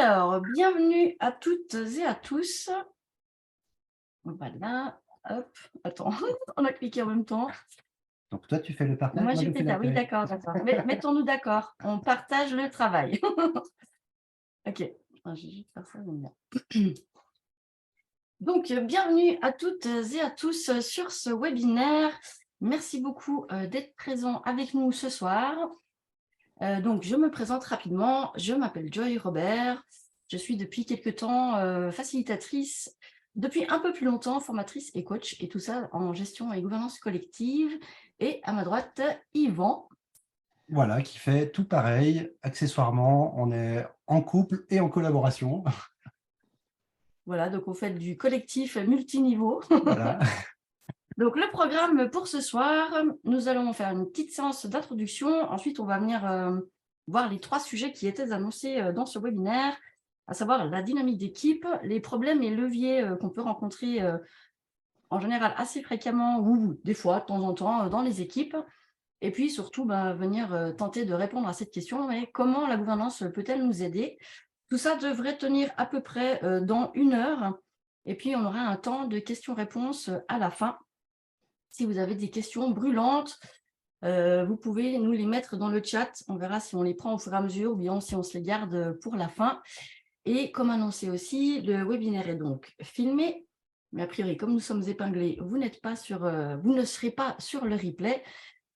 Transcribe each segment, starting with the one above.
Alors, bienvenue à toutes et à tous. Voilà, hop, attends, on a cliqué en même temps. Donc toi, tu fais le partage, Moi, moi j'ai je fait fais ça, oui, l'accueil. d'accord, d'accord. Mettons-nous d'accord, on partage le travail. Ok, attends, je vais juste faire ça, j'aime bien. Donc, bienvenue à toutes et à tous sur ce webinaire. Merci beaucoup d'être présents avec nous ce soir. Donc, je me présente rapidement. Je m'appelle Joy Robert. Je suis depuis quelque temps facilitatrice, depuis un peu plus longtemps formatrice et coach, et tout ça en gestion et gouvernance collective. Et à ma droite, Yvan. Voilà, qui fait tout pareil. Accessoirement, on est en couple et en collaboration. Voilà, donc on fait du collectif multiniveau. Voilà. Donc, le programme pour ce soir, nous allons faire une petite séance d'introduction. Ensuite, on va venir voir les 3 sujets qui étaient annoncés dans ce webinaire, à savoir la dynamique d'équipe, les problèmes et leviers qu'on peut rencontrer en général assez fréquemment ou des fois, de temps en temps, dans les équipes. Et puis surtout, venir tenter de répondre à cette question, mais comment la gouvernance peut-elle nous aider? Tout ça devrait tenir à peu près dans 1 heure. Et puis, on aura un temps de questions-réponses à la fin. Si vous avez des questions brûlantes, vous pouvez nous les mettre dans le chat. On verra si on les prend au fur et à mesure ou bien si on se les garde pour la fin. Et comme annoncé aussi, le webinaire est donc filmé. Mais a priori, comme nous sommes épinglés, vous ne serez pas sur le replay,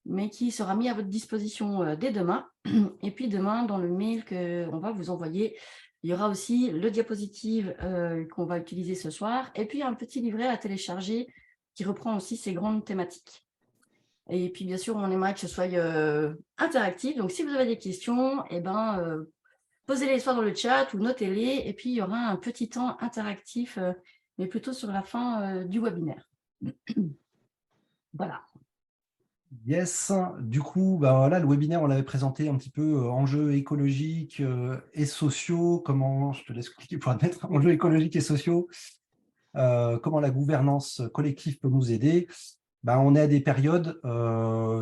mais qui sera mis à votre disposition dès demain. Et puis demain, dans le mail qu'on va vous envoyer, il y aura aussi le diapositive qu'on va utiliser ce soir, et puis un petit livret à télécharger qui reprend aussi ces grandes thématiques. Et puis, bien sûr, on aimerait que ce soit interactif. Donc, si vous avez des questions, posez-les soit dans le chat ou notez-les. Et puis, il y aura un petit temps interactif, mais plutôt sur la fin du webinaire. Voilà. Yes. Du coup, bah voilà, le webinaire, on l'avait présenté un petit peu enjeux écologiques et sociaux. Comment, je te laisse cliquer pour admettre, enjeux écologiques et sociaux. Comment la gouvernance collective peut nous aider. Bah, on est à des périodes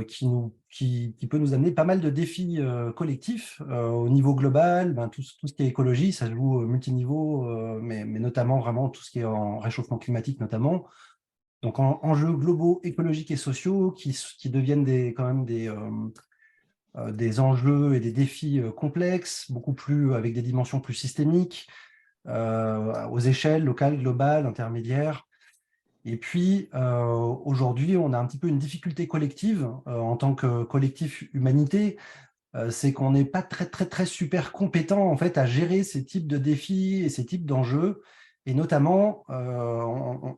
qui peut nous amener pas mal de défis collectifs au niveau global. Ben, tout ce qui est écologie, ça se joue multiniveau, mais notamment vraiment tout ce qui est en réchauffement climatique notamment. Donc enjeux globaux, écologiques et sociaux qui deviennent quand même des enjeux et des défis complexes, beaucoup plus avec des dimensions plus systémiques, aux échelles locales, globales, intermédiaires. Et puis, aujourd'hui, on a un petit peu une difficulté collective en tant que collectif humanité, c'est qu'on n'est pas très, très, très super compétent en fait à gérer ces types de défis et ces types d'enjeux. Et notamment,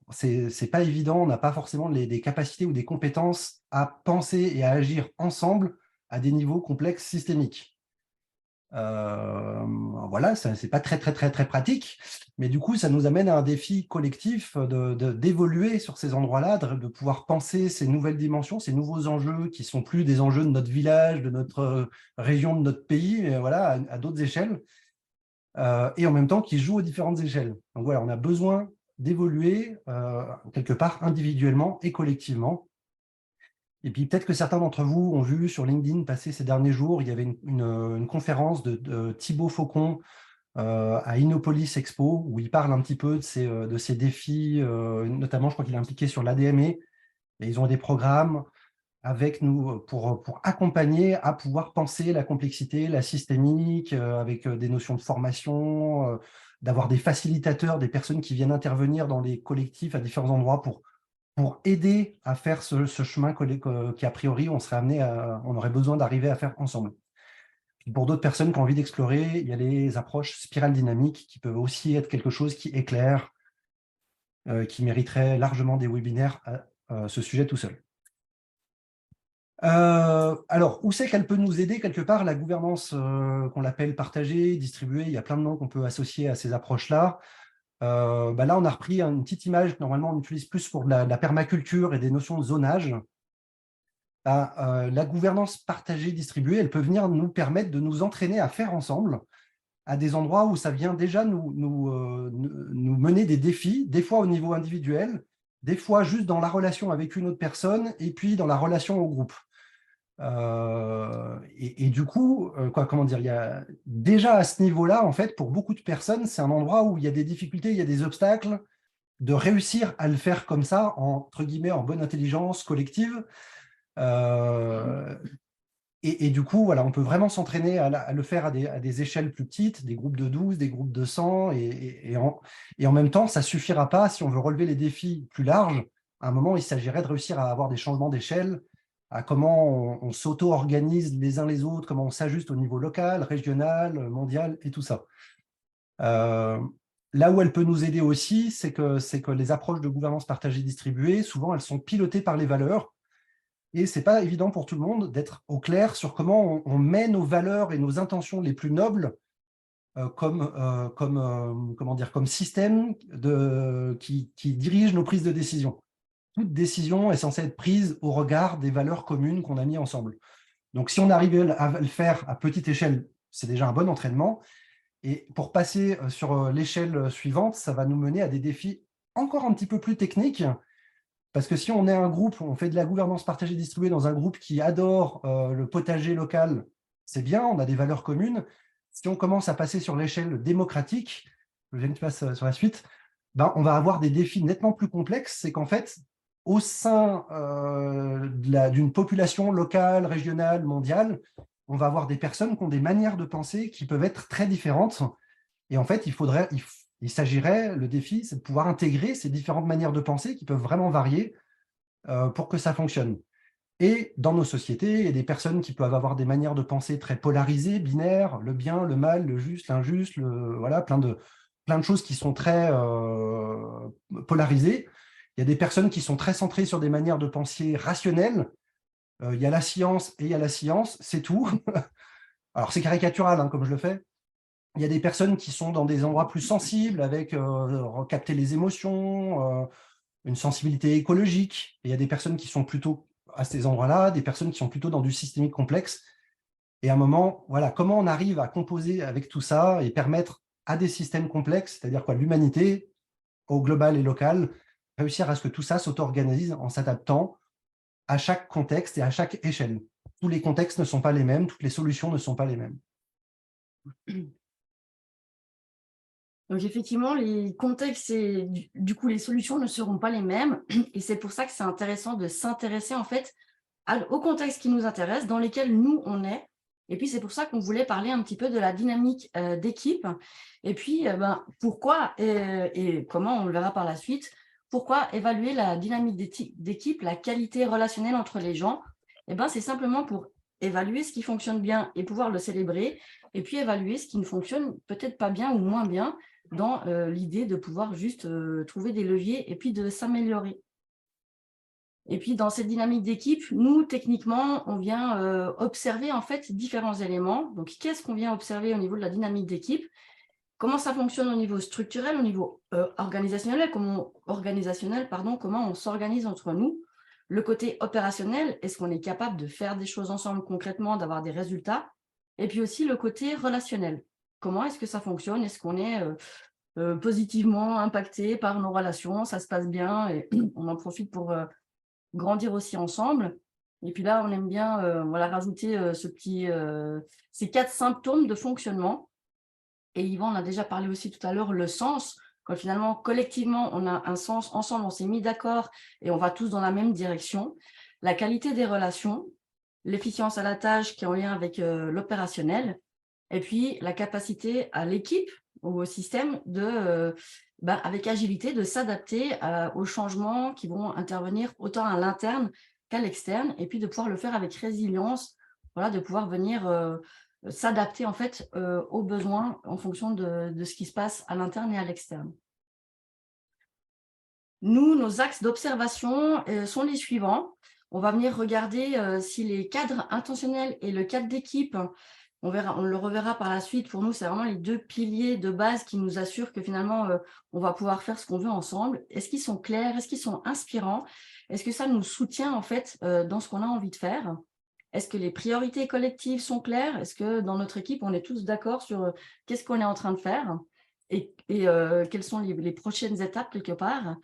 c'est pas évident, on n'a pas forcément des capacités ou des compétences à penser et à agir ensemble à des niveaux complexes systémiques. Voilà, c'est pas très, très, très, très pratique, mais du coup, ça nous amène à un défi collectif d'évoluer sur ces endroits-là, de pouvoir penser ces nouvelles dimensions, ces nouveaux enjeux qui sont plus des enjeux de notre village, de notre région, de notre pays, mais voilà, à d'autres échelles, et en même temps qui jouent aux différentes échelles. Donc voilà, on a besoin d'évoluer quelque part individuellement et collectivement. Et puis peut-être que certains d'entre vous ont vu sur LinkedIn passer ces derniers jours, il y avait une conférence de Thibaut Faucon à Innopolis Expo, où il parle un petit peu de ces défis, notamment je crois qu'il est impliqué sur l'ADME, et ils ont des programmes avec nous pour accompagner à pouvoir penser la complexité, la systémique, avec des notions de formation, d'avoir des facilitateurs, des personnes qui viennent intervenir dans les collectifs à différents endroits pour aider à faire ce chemin qui, a priori, on aurait besoin d'arriver à faire ensemble. Puis pour d'autres personnes qui ont envie d'explorer, il y a les approches spirales dynamiques qui peuvent aussi être quelque chose qui éclaire, qui mériterait largement des webinaires à ce sujet tout seul. Alors, où c'est qu'elle peut nous aider quelque part, la gouvernance qu'on l'appelle partagée, distribuée, il y a plein de noms qu'on peut associer à ces approches-là. Là, on a repris une petite image, normalement on utilise plus pour de la permaculture et des notions de zonage. La gouvernance partagée, distribuée, elle peut venir nous permettre de nous entraîner à faire ensemble à des endroits où ça vient déjà nous mener des défis, des fois au niveau individuel, des fois juste dans la relation avec une autre personne et puis dans la relation au groupe. Et du coup, comment dire, il y a déjà à ce niveau-là, en fait, pour beaucoup de personnes, c'est un endroit où il y a des difficultés, il y a des obstacles, de réussir à le faire comme ça, entre guillemets, en bonne intelligence collective. Euh, et du coup, voilà, on peut vraiment s'entraîner à le faire à des échelles plus petites, des groupes de 12, des groupes de 100, et en même temps, ça ne suffira pas si on veut relever les défis plus larges. À un moment, il s'agirait de réussir à avoir des changements d'échelle, à comment on s'auto-organise les uns les autres, comment on s'ajuste au niveau local, régional, mondial, et tout ça. Euh, Là où elle peut nous aider aussi, c'est que les approches de gouvernance partagée distribuée, souvent, elles sont pilotées par les valeurs. Et ce n'est pas évident pour tout le monde d'être au clair sur comment on met nos valeurs et nos intentions les plus nobles comme système qui dirige nos prises de décision. Toute décision est censée être prise au regard des valeurs communes qu'on a mis ensemble. Donc, si on arrive à le faire à petite échelle, c'est déjà un bon entraînement. Et pour passer sur l'échelle suivante, ça va nous mener à des défis encore un petit peu plus techniques. Parce que si on est un groupe, on fait de la gouvernance partagée distribuée dans un groupe qui adore le potager local, c'est bien, on a des valeurs communes. Si on commence à passer sur l'échelle démocratique, je viens de passer sur la suite, ben, on va avoir des défis nettement plus complexes. C'est qu'en fait, au sein d'une population locale, régionale, mondiale, on va avoir des personnes qui ont des manières de penser qui peuvent être très différentes. Et en fait, il s'agirait, le défi, c'est de pouvoir intégrer ces différentes manières de penser qui peuvent vraiment varier pour que ça fonctionne. Et dans nos sociétés, il y a des personnes qui peuvent avoir des manières de penser très polarisées, binaires, le bien, le mal, le juste, l'injuste, voilà, plein de choses qui sont très polarisées. Il y a des personnes qui sont très centrées sur des manières de penser rationnelles. Il y a la science et il y a la science, c'est tout. Alors, c'est caricatural, hein, comme je le fais. Il y a des personnes qui sont dans des endroits plus sensibles, avec recapter les émotions, une sensibilité écologique. Et il y a des personnes qui sont plutôt à ces endroits-là, des personnes qui sont plutôt dans du systémique complexe. Et à un moment, voilà, comment on arrive à composer avec tout ça et permettre à des systèmes complexes, c'est-à-dire quoi, l'humanité, au global et local, réussir à ce que tout ça s'auto-organise en s'adaptant à chaque contexte et à chaque échelle. Tous les contextes ne sont pas les mêmes, toutes les solutions ne sont pas les mêmes. Donc effectivement, les contextes et du coup les solutions ne seront pas les mêmes. Et c'est pour ça que c'est intéressant de s'intéresser en fait au contexte qui nous intéresse, dans lesquels nous on est. Et puis c'est pour ça qu'on voulait parler un petit peu de la dynamique d'équipe. Et puis pourquoi et comment, on le verra par la suite, pourquoi évaluer la dynamique d'équipe, la qualité relationnelle entre les gens. Et ben c'est simplement pour évaluer ce qui fonctionne bien et pouvoir le célébrer, et puis évaluer ce qui ne fonctionne peut-être pas bien ou moins bien, dans l'idée de pouvoir juste trouver des leviers et puis de s'améliorer. Et puis, dans cette dynamique d'équipe, nous, techniquement, on vient observer en fait différents éléments. Donc, qu'est-ce qu'on vient observer au niveau de la dynamique d'équipe? Comment ça fonctionne au niveau structurel, au niveau organisationnel, comment on s'organise entre nous? Le côté opérationnel, est-ce qu'on est capable de faire des choses ensemble concrètement, d'avoir des résultats? Et puis aussi le côté relationnel. Comment est-ce que ça fonctionne? Est-ce qu'on est positivement impacté par nos relations? Ça se passe bien et on en profite pour grandir aussi ensemble. Et puis là, on aime bien voilà, rajouter ces 4 symptômes de fonctionnement. Et Yvan en a déjà parlé aussi tout à l'heure, le sens. Quand finalement, collectivement, on a un sens, ensemble, on s'est mis d'accord et on va tous dans la même direction. La qualité des relations, l'efficience à la tâche qui est en lien avec l'opérationnel, et puis la capacité à l'équipe ou au système avec agilité, de s'adapter aux changements qui vont intervenir autant à l'interne qu'à l'externe, et puis de pouvoir le faire avec résilience, voilà, de pouvoir venir s'adapter en fait aux besoins en fonction de ce qui se passe à l'interne et à l'externe. Nous, nos axes d'observation sont les suivants. On va venir regarder si les cadres intentionnels et le cadre d'équipe, on le reverra par la suite. Pour nous, c'est vraiment les 2 piliers de base qui nous assurent que finalement, on va pouvoir faire ce qu'on veut ensemble. Est-ce qu'ils sont clairs? Est-ce qu'ils sont inspirants? Est-ce que ça nous soutient en fait dans ce qu'on a envie de faire? Est-ce que les priorités collectives sont claires? Est-ce que dans notre équipe, on est tous d'accord sur qu'est-ce qu'on est en train de faire et quelles sont les prochaines étapes quelque part?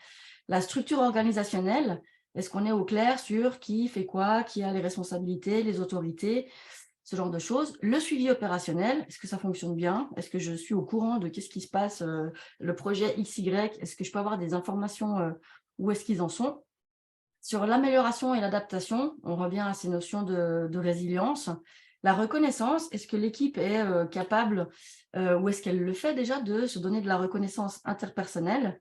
La structure organisationnelle, Est-ce qu'on est au clair sur qui fait quoi, qui a les responsabilités, les autorités, ce genre de choses. Le suivi opérationnel, est-ce que ça fonctionne bien? Est-ce que je suis au courant de qu'est-ce qui se passe, le projet XY? Est-ce que je peux avoir des informations, où est-ce qu'ils en sont? Sur l'amélioration et l'adaptation, on revient à ces notions de résilience. La reconnaissance, est-ce que l'équipe est capable, ou est-ce qu'elle le fait déjà, de se donner de la reconnaissance interpersonnelle?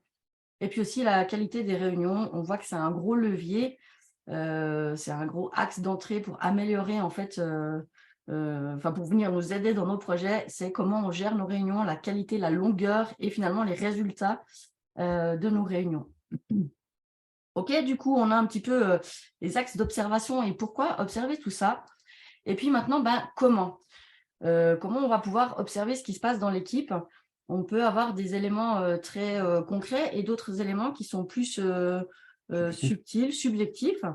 Et puis aussi la qualité des réunions, on voit que c'est un gros levier, c'est un gros axe d'entrée pour améliorer en fait, enfin pour venir nous aider dans nos projets, c'est comment on gère nos réunions, la qualité, la longueur et finalement les résultats, de nos réunions. OK, du coup, on a un petit peu, les axes d'observation et pourquoi observer tout ça. Et puis maintenant, ben, comment? Comment on va pouvoir observer ce qui se passe dans l'équipe? On peut avoir des éléments, très, concrets et d'autres éléments qui sont plus, subtils, subjectifs.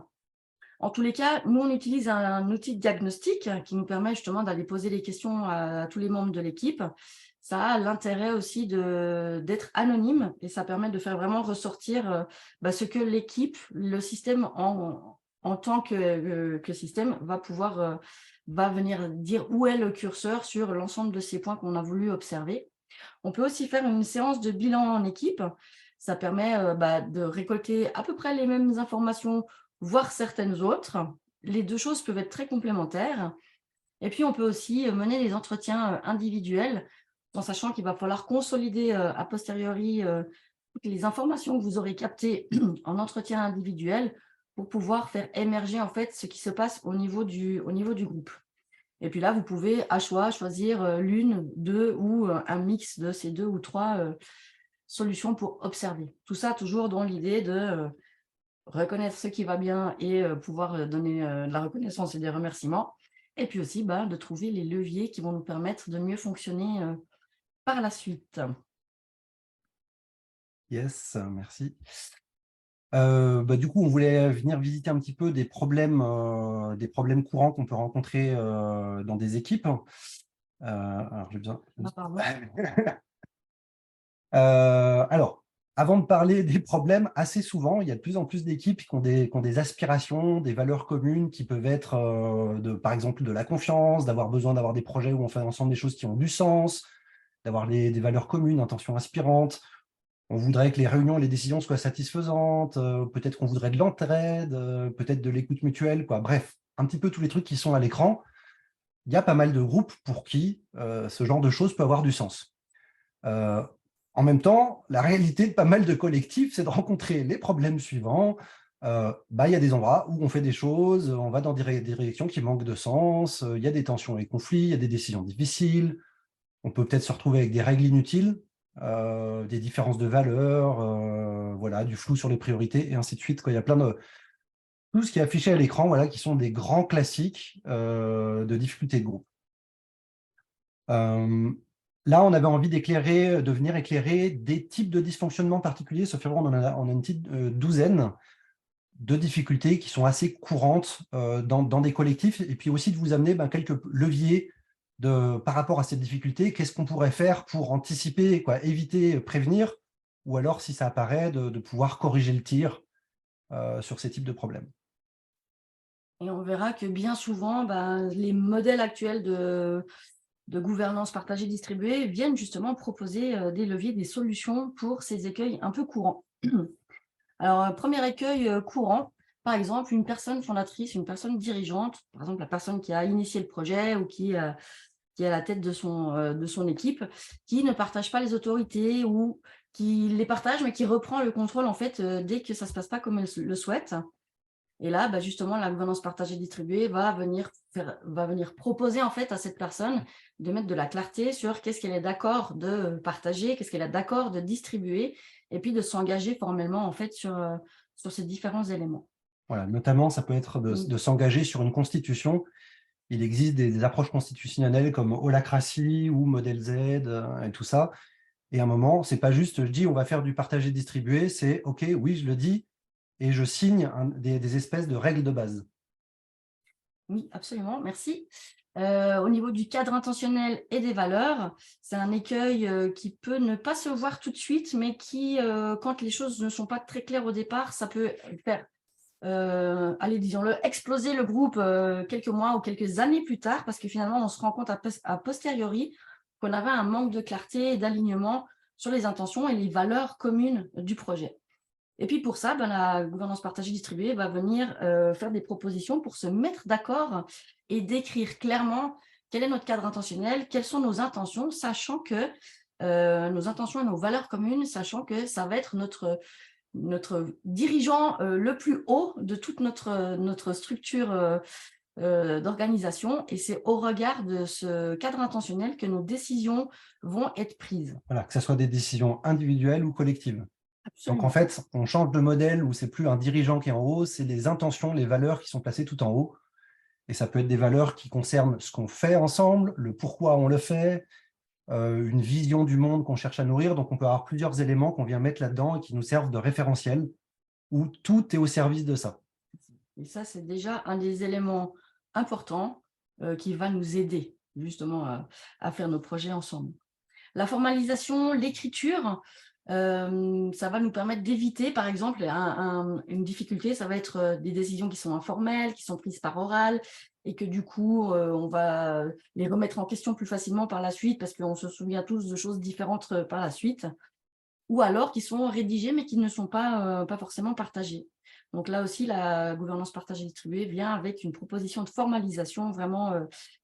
En tous les cas, nous, on utilise un outil de diagnostic qui nous permet justement d'aller poser les questions à tous les membres de l'équipe. Ça a l'intérêt aussi d'être anonyme et ça permet de faire vraiment ressortir ce que l'équipe, le système en tant que système va pouvoir va venir dire où est le curseur sur l'ensemble de ces points qu'on a voulu observer. On peut aussi faire une séance de bilan en équipe. Ça permet de récolter à peu près les mêmes informations, voire certaines autres. Les deux choses peuvent être très complémentaires. Et puis, on peut aussi mener des entretiens individuels, en sachant qu'il va falloir consolider a posteriori toutes les informations que vous aurez captées en entretien individuel pour pouvoir faire émerger en fait ce qui se passe au niveau du groupe. Et puis là, vous pouvez à choix choisir l'une, deux ou un mix de ces deux ou trois solutions pour observer. Tout ça toujours dans l'idée de reconnaître ce qui va bien et pouvoir donner de la reconnaissance et des remerciements. Et puis aussi de trouver les leviers qui vont nous permettre de mieux fonctionner par la suite. Yes, merci. Du coup, on voulait venir visiter un petit peu des problèmes courants qu'on peut rencontrer dans des équipes. Alors, j'ai besoin. Ah, pardon. Alors, avant de parler des problèmes, assez souvent, il y a de plus en plus d'équipes qui ont des aspirations, des valeurs communes qui peuvent être, par exemple, de la confiance, d'avoir des projets où on fait ensemble des choses qui ont du sens, d'avoir des valeurs communes, intentions inspirantes. On voudrait que les réunions et les décisions soient satisfaisantes, peut-être qu'on voudrait de l'entraide, peut-être de l'écoute mutuelle, quoi. Bref, un petit peu tous les trucs qui sont à l'écran. Il y a pas mal de groupes pour qui ce genre de choses peut avoir du sens. En même temps, la réalité de pas mal de collectifs, c'est de rencontrer les problèmes suivants. Il y a des endroits où on fait des choses, on va dans des directions qui manquent de sens, il y a des tensions et conflits, il y a des décisions difficiles, on peut peut-être se retrouver avec des règles inutiles, des différences de valeurs, voilà, du flou sur les priorités, et ainsi de suite. Il y a plein de... Tout ce qui est affiché à l'écran, voilà, qui sont des grands classiques de difficultés de groupe. Là, on avait envie de venir éclairer des types de dysfonctionnements particuliers. Sauf on a une petite douzaine de difficultés qui sont assez courantes dans des collectifs, et puis aussi de vous amener quelques leviers par rapport à cette difficulté. Qu'est-ce qu'on pourrait faire pour anticiper, éviter, prévenir, ou alors, si ça apparaît, de pouvoir corriger le tir sur ces types de problèmes. Et on verra que bien souvent, les modèles actuels de gouvernance partagée distribuée viennent justement proposer des leviers, des solutions pour ces écueils un peu courants. Alors, premier écueil courant, par exemple, une personne fondatrice, une personne dirigeante, par exemple la personne qui a initié le projet ou qui est à la tête de son équipe, qui ne partage pas les autorités ou qui les partage mais qui reprend le contrôle en fait dès que ça ne se passe pas comme elle le souhaite. Et là, justement, la gouvernance partagée distribuée va venir proposer en fait à cette personne de mettre de la clarté sur qu'est-ce qu'elle est d'accord de partager, qu'est-ce qu'elle est d'accord de distribuer, et puis de s'engager formellement en fait sur ces différents éléments. Voilà, notamment, ça peut être de s'engager sur une constitution. Il existe des approches constitutionnelles comme holacratie ou modèle Z et tout ça. Et à un moment, c'est pas juste, je dis, on va faire du partagé distribué, c'est OK, oui, je le dis, et je signe des espèces de règles de base. Oui, absolument, merci. Au niveau du cadre intentionnel et des valeurs, c'est un écueil qui peut ne pas se voir tout de suite, mais qui, quand les choses ne sont pas très claires au départ, ça peut faire allez, disons-le, exploser le groupe quelques mois ou quelques années plus tard, parce que finalement, on se rend compte a posteriori qu'on avait un manque de clarté et d'alignement sur les intentions et les valeurs communes du projet. Et puis pour ça, la gouvernance partagée distribuée va venir faire des propositions pour se mettre d'accord et décrire clairement quel est notre cadre intentionnel, quelles sont nos intentions, sachant que nos intentions et nos valeurs communes, sachant que ça va être notre dirigeant le plus haut de toute notre structure d'organisation. Et c'est au regard de ce cadre intentionnel que nos décisions vont être prises. Voilà, que ce soit des décisions individuelles ou collectives. Donc, en Absolument. fait, on change de modèle où c'est plus un dirigeant qui est en haut, c'est les intentions, les valeurs qui sont placées tout en haut. Et ça peut être des valeurs qui concernent ce qu'on fait ensemble, le pourquoi on le fait, une vision du monde qu'on cherche à nourrir. Donc, on peut avoir plusieurs éléments qu'on vient mettre là-dedans et qui nous servent de référentiel, où tout est au service de ça. Et ça, c'est déjà un des éléments importants qui va nous aider justement à faire nos projets ensemble. La formalisation, l'écriture, ça va nous permettre d'éviter, par exemple, une difficulté, ça va être des décisions qui sont informelles, qui sont prises par oral, et que du coup, on va les remettre en question plus facilement par la suite, parce qu'on se souvient tous de choses différentes par la suite, ou alors qui sont rédigées, mais qui ne sont pas forcément partagées. Donc là aussi, la gouvernance partagée distribuée vient avec une proposition de formalisation, vraiment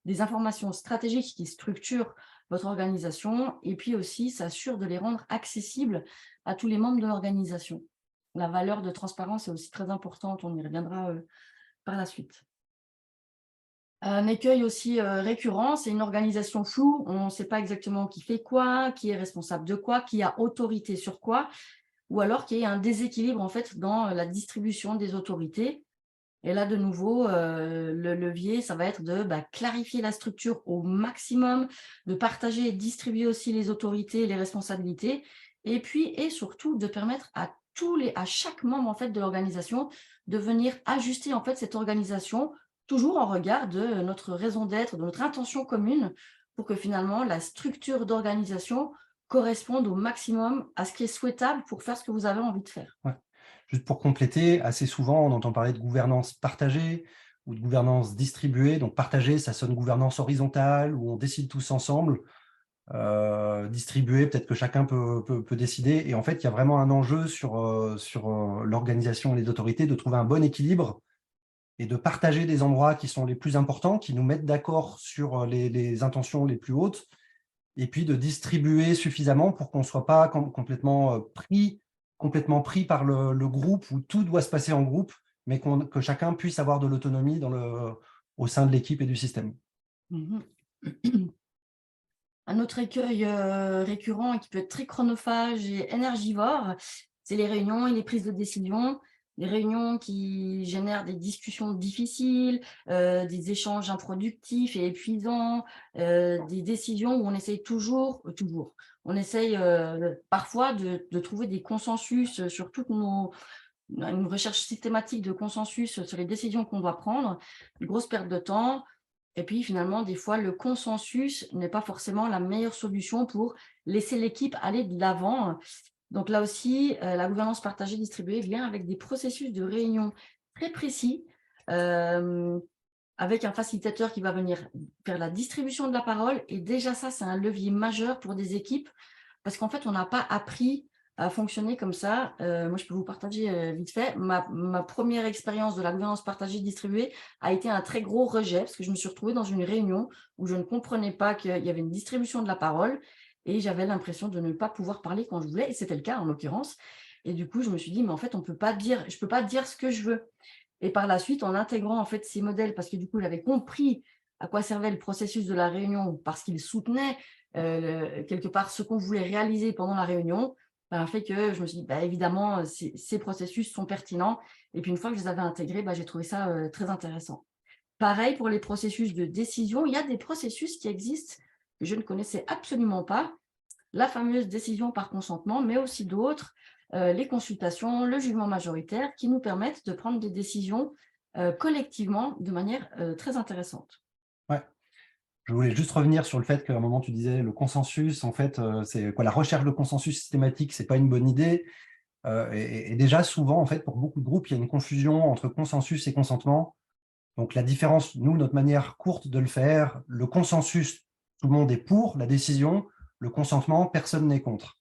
des informations stratégiques qui structurent votre organisation, et puis aussi s'assure de les rendre accessibles à tous les membres de l'organisation. La valeur de transparence est aussi très importante, on y reviendra par la suite. Un écueil aussi récurrent, c'est une organisation floue, on ne sait pas exactement qui fait quoi, qui est responsable de quoi, qui a autorité sur quoi, ou alors qu'il y ait un déséquilibre en fait dans la distribution des autorités. Et là, de nouveau, le levier, ça va être de clarifier la structure au maximum, de partager et distribuer aussi les autorités et les responsabilités, et puis, et surtout, de permettre à chaque membre en fait, de l'organisation de venir ajuster en fait, cette organisation, toujours en regard de notre raison d'être, de notre intention commune, pour que finalement, la structure d'organisation corresponde au maximum à ce qui est souhaitable pour faire ce que vous avez envie de faire. Ouais. Juste pour compléter, assez souvent, on entend parler de gouvernance partagée ou de gouvernance distribuée. Donc, partagée, ça sonne gouvernance horizontale, où on décide tous ensemble. Distribuée, peut-être que chacun peut décider. Et en fait, il y a vraiment un enjeu sur l'organisation et les autorités de trouver un bon équilibre et de partager des endroits qui sont les plus importants, qui nous mettent d'accord sur les intentions les plus hautes, et puis de distribuer suffisamment pour qu'on ne soit pas complètement pris par le groupe où tout doit se passer en groupe, mais que chacun puisse avoir de l'autonomie au sein de l'équipe et du système. Mhm. Un autre écueil récurrent et qui peut être très chronophage et énergivore, c'est les réunions et les prises de décision. Des réunions qui génèrent des discussions difficiles, des échanges improductifs et épuisants, des décisions où on essaye on essaye parfois de trouver des consensus sur une recherche systématique de consensus sur les décisions qu'on doit prendre, une grosse perte de temps. Et puis finalement, des fois, le consensus n'est pas forcément la meilleure solution pour laisser l'équipe aller de l'avant. Donc là aussi, la gouvernance partagée distribuée vient avec des processus de réunion très précis, avec un facilitateur qui va venir faire la distribution de la parole. Et déjà ça, c'est un levier majeur pour des équipes, parce qu'en fait, on n'a pas appris à fonctionner comme ça. Moi, je peux vous partager vite fait. Ma première expérience de la gouvernance partagée distribuée a été un très gros rejet, parce que je me suis retrouvée dans une réunion où je ne comprenais pas qu'il y avait une distribution de la parole et j'avais l'impression de ne pas pouvoir parler quand je voulais, et c'était le cas en l'occurrence. Et du coup, je me suis dit, mais en fait, je ne peux pas dire ce que je veux. Et par la suite, en intégrant en fait ces modèles, parce que du coup, j'avais compris à quoi servait le processus de la réunion, parce qu'il soutenait quelque part ce qu'on voulait réaliser pendant la réunion, fait que je me suis dit, évidemment, ces processus sont pertinents. Et puis, une fois que je les avais intégrés, j'ai trouvé ça très intéressant. Pareil pour les processus de décision, il y a des processus qui existent que je ne connaissais absolument pas. La fameuse décision par consentement, mais aussi d'autres, les consultations, le jugement majoritaire, qui nous permettent de prendre des décisions collectivement de manière très intéressante. Ouais. Je voulais juste revenir sur le fait qu'à un moment, tu disais le consensus, en fait, c'est quoi, la recherche de consensus systématique, ce n'est pas une bonne idée. Et déjà, souvent, en fait, pour beaucoup de groupes, il y a une confusion entre consensus et consentement. Donc, la différence, nous, notre manière courte de le faire, le consensus, tout le monde est pour la décision, le consentement, personne n'est contre.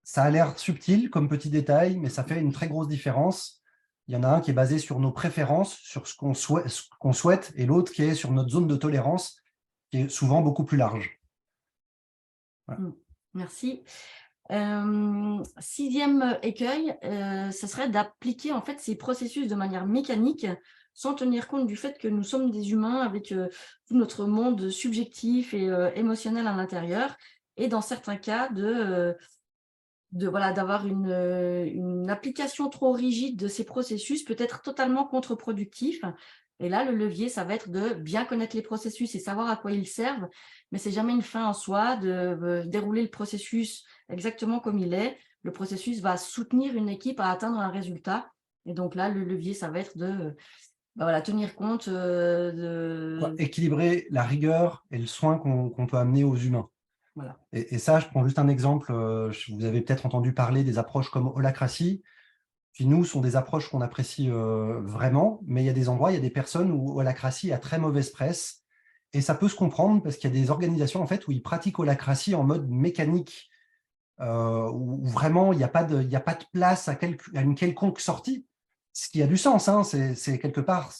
Ça a l'air subtil comme petit détail, mais ça fait une très grosse différence. Il y en a un qui est basé sur nos préférences, sur ce qu'on souhaite, et l'autre qui est sur notre zone de tolérance, qui est souvent beaucoup plus large. Voilà. Merci. 6e écueil, ce serait d'appliquer en fait ces processus de manière mécanique sans tenir compte du fait que nous sommes des humains avec tout notre monde subjectif et émotionnel à l'intérieur, et dans certains cas voilà, d'avoir une application trop rigide de ces processus peut être totalement contre-productif. Et là, le levier, ça va être de bien connaître les processus et savoir à quoi ils servent, mais c'est jamais une fin en soi de dérouler le processus exactement comme il est. Le processus va soutenir une équipe à atteindre un résultat. Et donc là, le levier, ça va être de voilà, tenir compte Équilibrer la rigueur et le soin qu'on peut amener aux humains. Voilà. Et ça, je prends juste un exemple. Vous avez peut-être entendu parler des approches comme holacratie, qui, nous, sont des approches qu'on apprécie vraiment, mais il y a des endroits, il y a des personnes où holacratie a très mauvaise presse, et ça peut se comprendre parce qu'il y a des organisations en fait, où ils pratiquent holacratie en mode mécanique, où vraiment il n'y a pas de place à une quelconque sortie, ce qui a du sens, hein, c'est quelque part,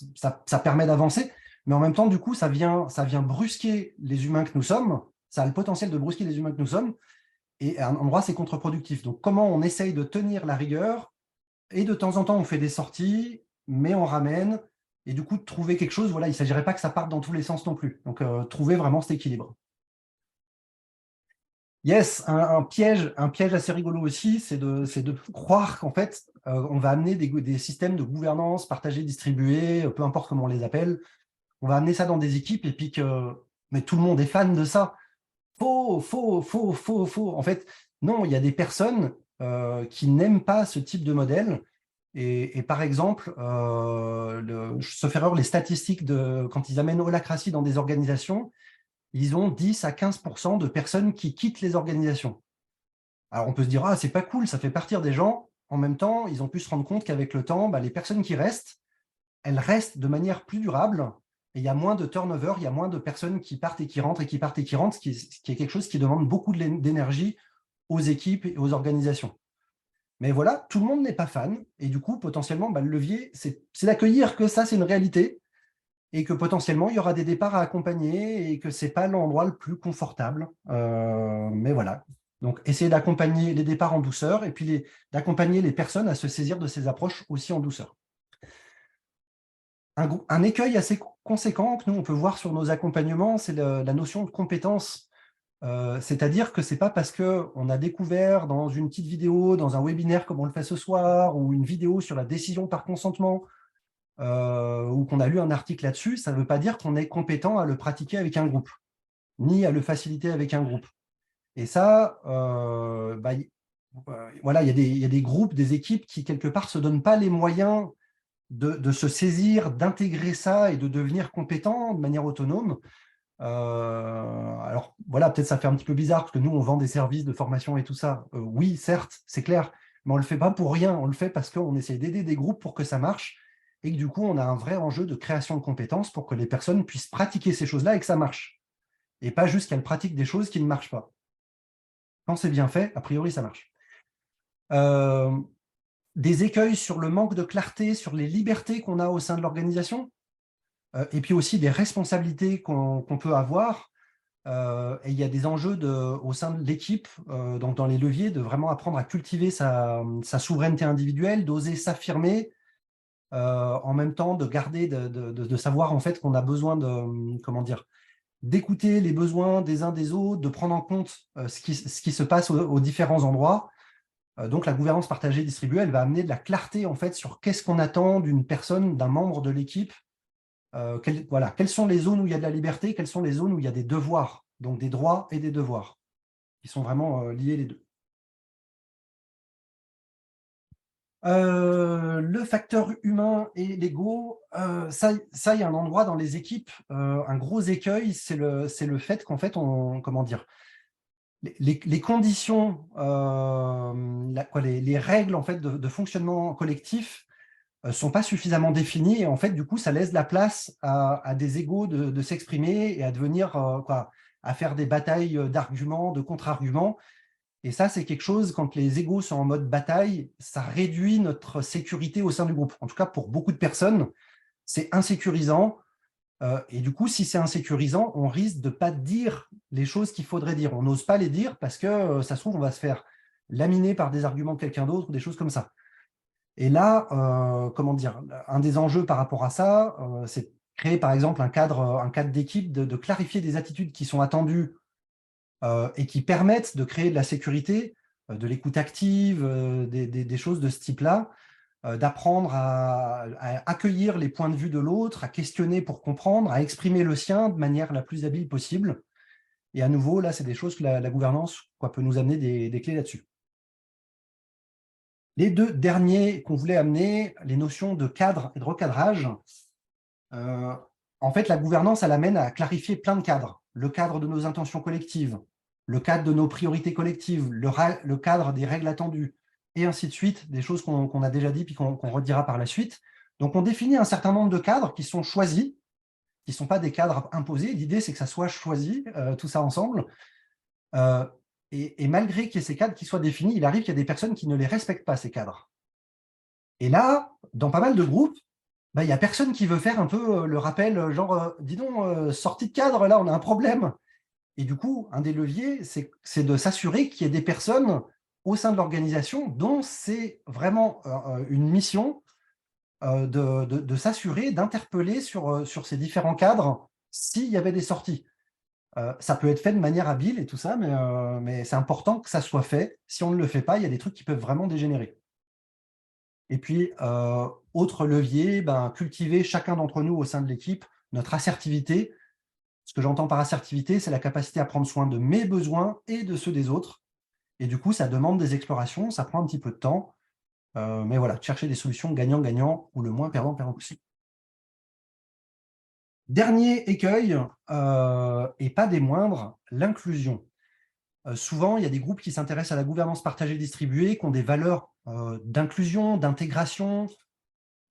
ça permet d'avancer, mais en même temps, du coup, ça vient brusquer les humains que nous sommes, ça a le potentiel de brusquer les humains que nous sommes, et à un endroit, c'est contre-productif. Donc, comment on essaye de tenir la rigueur, et de temps en temps, on fait des sorties, mais on ramène, et du coup, de trouver quelque chose, voilà, il ne s'agirait pas que ça parte dans tous les sens non plus. Donc, trouver vraiment cet équilibre. Yes, un piège assez rigolo aussi, c'est de croire qu'en fait, on va amener des systèmes de gouvernance partagés, distribués, peu importe comment on les appelle, on va amener ça dans des équipes, et puis mais tout le monde est fan de ça. Faux, faux, faux, faux, faux. En fait, non, il y a des personnes qui n'aiment pas ce type de modèle. Et par exemple, sauf erreur, les statistiques quand ils amènent holacratie dans des organisations, ils ont 10 à 15% de personnes qui quittent les organisations. Alors on peut se dire, ah, c'est pas cool, ça fait partir des gens. En même temps, ils ont pu se rendre compte qu'avec le temps, les personnes qui restent, elles restent de manière plus durable. Et il y a moins de turnover, il y a moins de personnes qui partent et qui rentrent et qui partent et qui rentrent, ce qui est quelque chose qui demande beaucoup d'énergie aux équipes et aux organisations. Mais voilà, tout le monde n'est pas fan, et du coup, potentiellement, le levier, c'est d'accueillir que ça, c'est une réalité, et que potentiellement, il y aura des départs à accompagner, et que ce n'est pas l'endroit le plus confortable. Mais voilà. Donc, essayer d'accompagner les départs en douceur, et puis d'accompagner les personnes à se saisir de ces approches aussi en douceur. Un écueil assez conséquent que nous, on peut voir sur nos accompagnements, c'est la notion de compétence. C'est-à-dire que ce n'est pas parce qu'on a découvert dans une petite vidéo, dans un webinaire comme on le fait ce soir, ou une vidéo sur la décision par consentement, ou qu'on a lu un article là-dessus, ça ne veut pas dire qu'on est compétent à le pratiquer avec un groupe, ni à le faciliter avec un groupe. Et ça, voilà, il y a des groupes, des équipes qui, quelque part, ne se donnent pas les moyens de se saisir, d'intégrer ça et de devenir compétent de manière autonome. Alors voilà, peut-être ça fait un petit peu bizarre parce que nous, on vend des services de formation et tout ça. Oui, certes, c'est clair, mais on ne le fait pas pour rien. On le fait parce qu'on essaie d'aider des groupes pour que ça marche, et que du coup, on a un vrai enjeu de création de compétences pour que les personnes puissent pratiquer ces choses-là et que ça marche. Et pas juste qu'elles pratiquent des choses qui ne marchent pas. Quand c'est bien fait, a priori, ça marche. Des écueils sur le manque de clarté, sur les libertés qu'on a au sein de l'organisation, et puis aussi des responsabilités qu'on peut avoir. Et il y a des enjeux au sein de l'équipe, donc dans les leviers, de vraiment apprendre à cultiver sa souveraineté individuelle, d'oser s'affirmer, en même temps de garder, de savoir en fait qu'on a besoin d'écouter les besoins des uns des autres, de prendre en compte ce qui se passe aux différents endroits. Donc la gouvernance partagée distribuée, elle va amener de la clarté en fait sur qu'est-ce qu'on attend d'une personne, d'un membre de l'équipe. Quelles sont les zones où il y a de la liberté, quelles sont les zones où il y a des devoirs, donc des droits et des devoirs, qui sont vraiment liés les deux. Le facteur humain et l'ego, ça, il y a un endroit dans les équipes, un gros écueil, c'est le fait qu'en fait, comment dire, les conditions, les règles en fait, de fonctionnement collectif ne sont pas suffisamment définies. Et en fait, du coup, ça laisse la place à des égos de s'exprimer et à devenir, à faire des batailles d'arguments, de contre-arguments. Et ça, c'est quelque chose, quand les égos sont en mode bataille, ça réduit notre sécurité au sein du groupe. En tout cas, pour beaucoup de personnes, c'est insécurisant. Et du coup, si c'est insécurisant, on risque de ne pas dire les choses qu'il faudrait dire. On n'ose pas les dire parce que ça se trouve, on va se faire laminer par des arguments de quelqu'un d'autre ou des choses comme ça. Et là, comment dire, un des enjeux par rapport à ça, c'est créer par exemple un cadre d'équipe, de clarifier des attitudes qui sont attendues et qui permettent de créer de la sécurité, de l'écoute active, des choses de ce type-là, d'apprendre à accueillir les points de vue de l'autre, à questionner pour comprendre, à exprimer le sien de manière la plus habile possible. Et à nouveau, là, c'est des choses que la gouvernance peut nous amener des clés là-dessus. Les deux derniers qu'on voulait amener, les notions de cadre et de recadrage. En fait, la gouvernance, elle amène à clarifier plein de cadres. Le cadre de nos intentions collectives, le cadre de nos priorités collectives, le cadre des règles attendues, et ainsi de suite, des choses qu'on a déjà dit puis qu'on redira par la suite. Donc, on définit un certain nombre de cadres qui sont choisis, qui ne sont pas des cadres imposés. L'idée, c'est que ça soit choisi, tout ça ensemble. Et malgré qu'il y ait ces cadres qui soient définis, il arrive qu'il y a des personnes qui ne les respectent pas, ces cadres. Et là, dans pas mal de groupes, il n'y a personne qui veut faire un peu le rappel, genre, dis donc, sortie de cadre, là, on a un problème. Et du coup, un des leviers, c'est de s'assurer qu'il y ait des personnes au sein de l'organisation dont c'est vraiment une mission de s'assurer, d'interpeller sur ces différents cadres s'il y avait des sorties. Ça peut être fait de manière habile et tout ça, mais c'est important que ça soit fait. Si on ne le fait pas, il y a des trucs qui peuvent vraiment dégénérer. Et puis, autre levier, cultiver chacun d'entre nous au sein de l'équipe notre assertivité. Ce que j'entends par assertivité, c'est la capacité à prendre soin de mes besoins et de ceux des autres. Et du coup, ça demande des explorations, ça prend un petit peu de temps. Mais voilà, chercher des solutions gagnant-gagnant ou le moins perdant-perdant possible. Dernier écueil, et pas des moindres, l'inclusion. Souvent, il y a des groupes qui s'intéressent à la gouvernance partagée distribuée, qui ont des valeurs d'inclusion, d'intégration.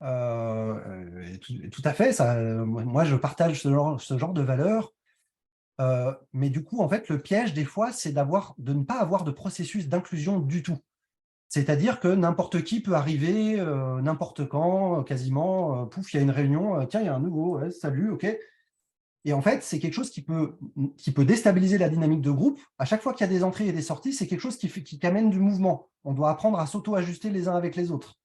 Tout à fait, ça, moi, je partage ce genre de valeurs. Mais du coup, en fait, le piège, des fois, c'est de ne pas avoir de processus d'inclusion du tout. C'est-à-dire que n'importe qui peut arriver, n'importe quand, quasiment, pouf, il y a une réunion, tiens, il y a un nouveau, ouais, salut, ok. Et en fait, c'est quelque chose qui peut déstabiliser la dynamique de groupe. À chaque fois qu'il y a des entrées et des sorties, c'est quelque chose qui amène du mouvement. On doit apprendre à s'auto-ajuster les uns avec les autres.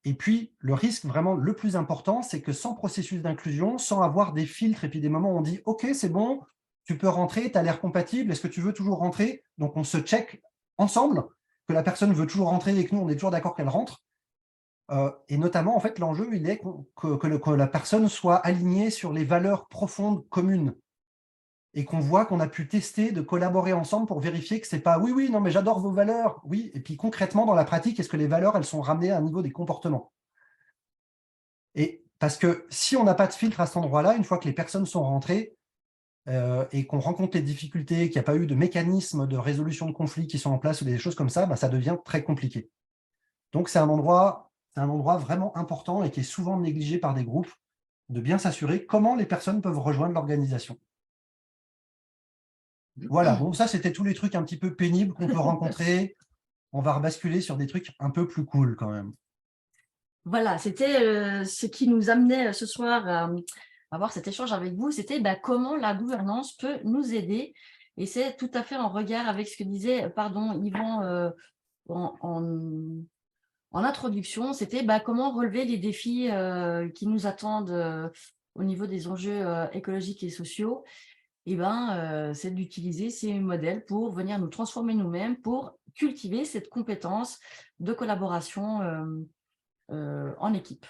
Et puis, le risque vraiment le plus important, c'est que sans processus d'inclusion, sans avoir des filtres et puis des moments où on dit « Ok, c'est bon, tu peux rentrer, tu as l'air compatible, est-ce que tu veux toujours rentrer ?» Donc, on se check ensemble, que la personne veut toujours rentrer et que nous, on est toujours d'accord qu'elle rentre. Et notamment, en fait, l'enjeu, il est que la personne soit alignée sur les valeurs profondes communes et qu'on voit qu'on a pu tester de collaborer ensemble pour vérifier que c'est pas « oui, oui, non, mais j'adore vos valeurs, oui », et puis concrètement, dans la pratique, est-ce que les valeurs, elles sont ramenées à un niveau des comportements? Et parce que si on n'a pas de filtre à cet endroit-là, une fois que les personnes sont rentrées et qu'on rencontre les difficultés, qu'il n'y a pas eu de mécanismes de résolution de conflits qui sont en place ou des choses comme ça, ça devient très compliqué. Donc, c'est un endroit vraiment important et qui est souvent négligé par des groupes, de bien s'assurer comment les personnes peuvent rejoindre l'organisation. Voilà, bon, ça, c'était tous les trucs un petit peu pénibles qu'on peut rencontrer. On va rebasculer sur des trucs un peu plus cool quand même. Voilà, c'était ce qui nous amenait ce soir à avoir cet échange avec vous, c'était comment la gouvernance peut nous aider. Et c'est tout à fait en regard avec ce que disait, pardon, Yvan en introduction, c'était comment relever les défis qui nous attendent au niveau des enjeux écologiques et sociaux. Et c'est d'utiliser ces modèles pour venir nous transformer nous-mêmes, pour cultiver cette compétence de collaboration en équipe.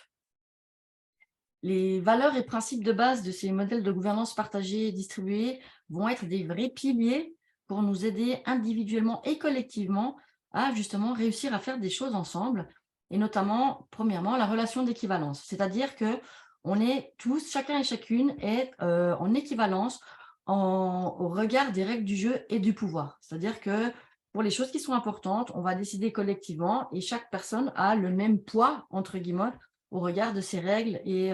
Les valeurs et principes de base de ces modèles de gouvernance partagée et distribuée vont être des vrais piliers pour nous aider individuellement et collectivement à justement réussir à faire des choses ensemble, et notamment, premièrement, la relation d'équivalence. C'est-à-dire qu'on est tous, chacun et chacune est en équivalence au regard des règles du jeu et du pouvoir. C'est-à-dire que pour les choses qui sont importantes, on va décider collectivement et chaque personne a le même poids, entre guillemets, au regard de ses règles et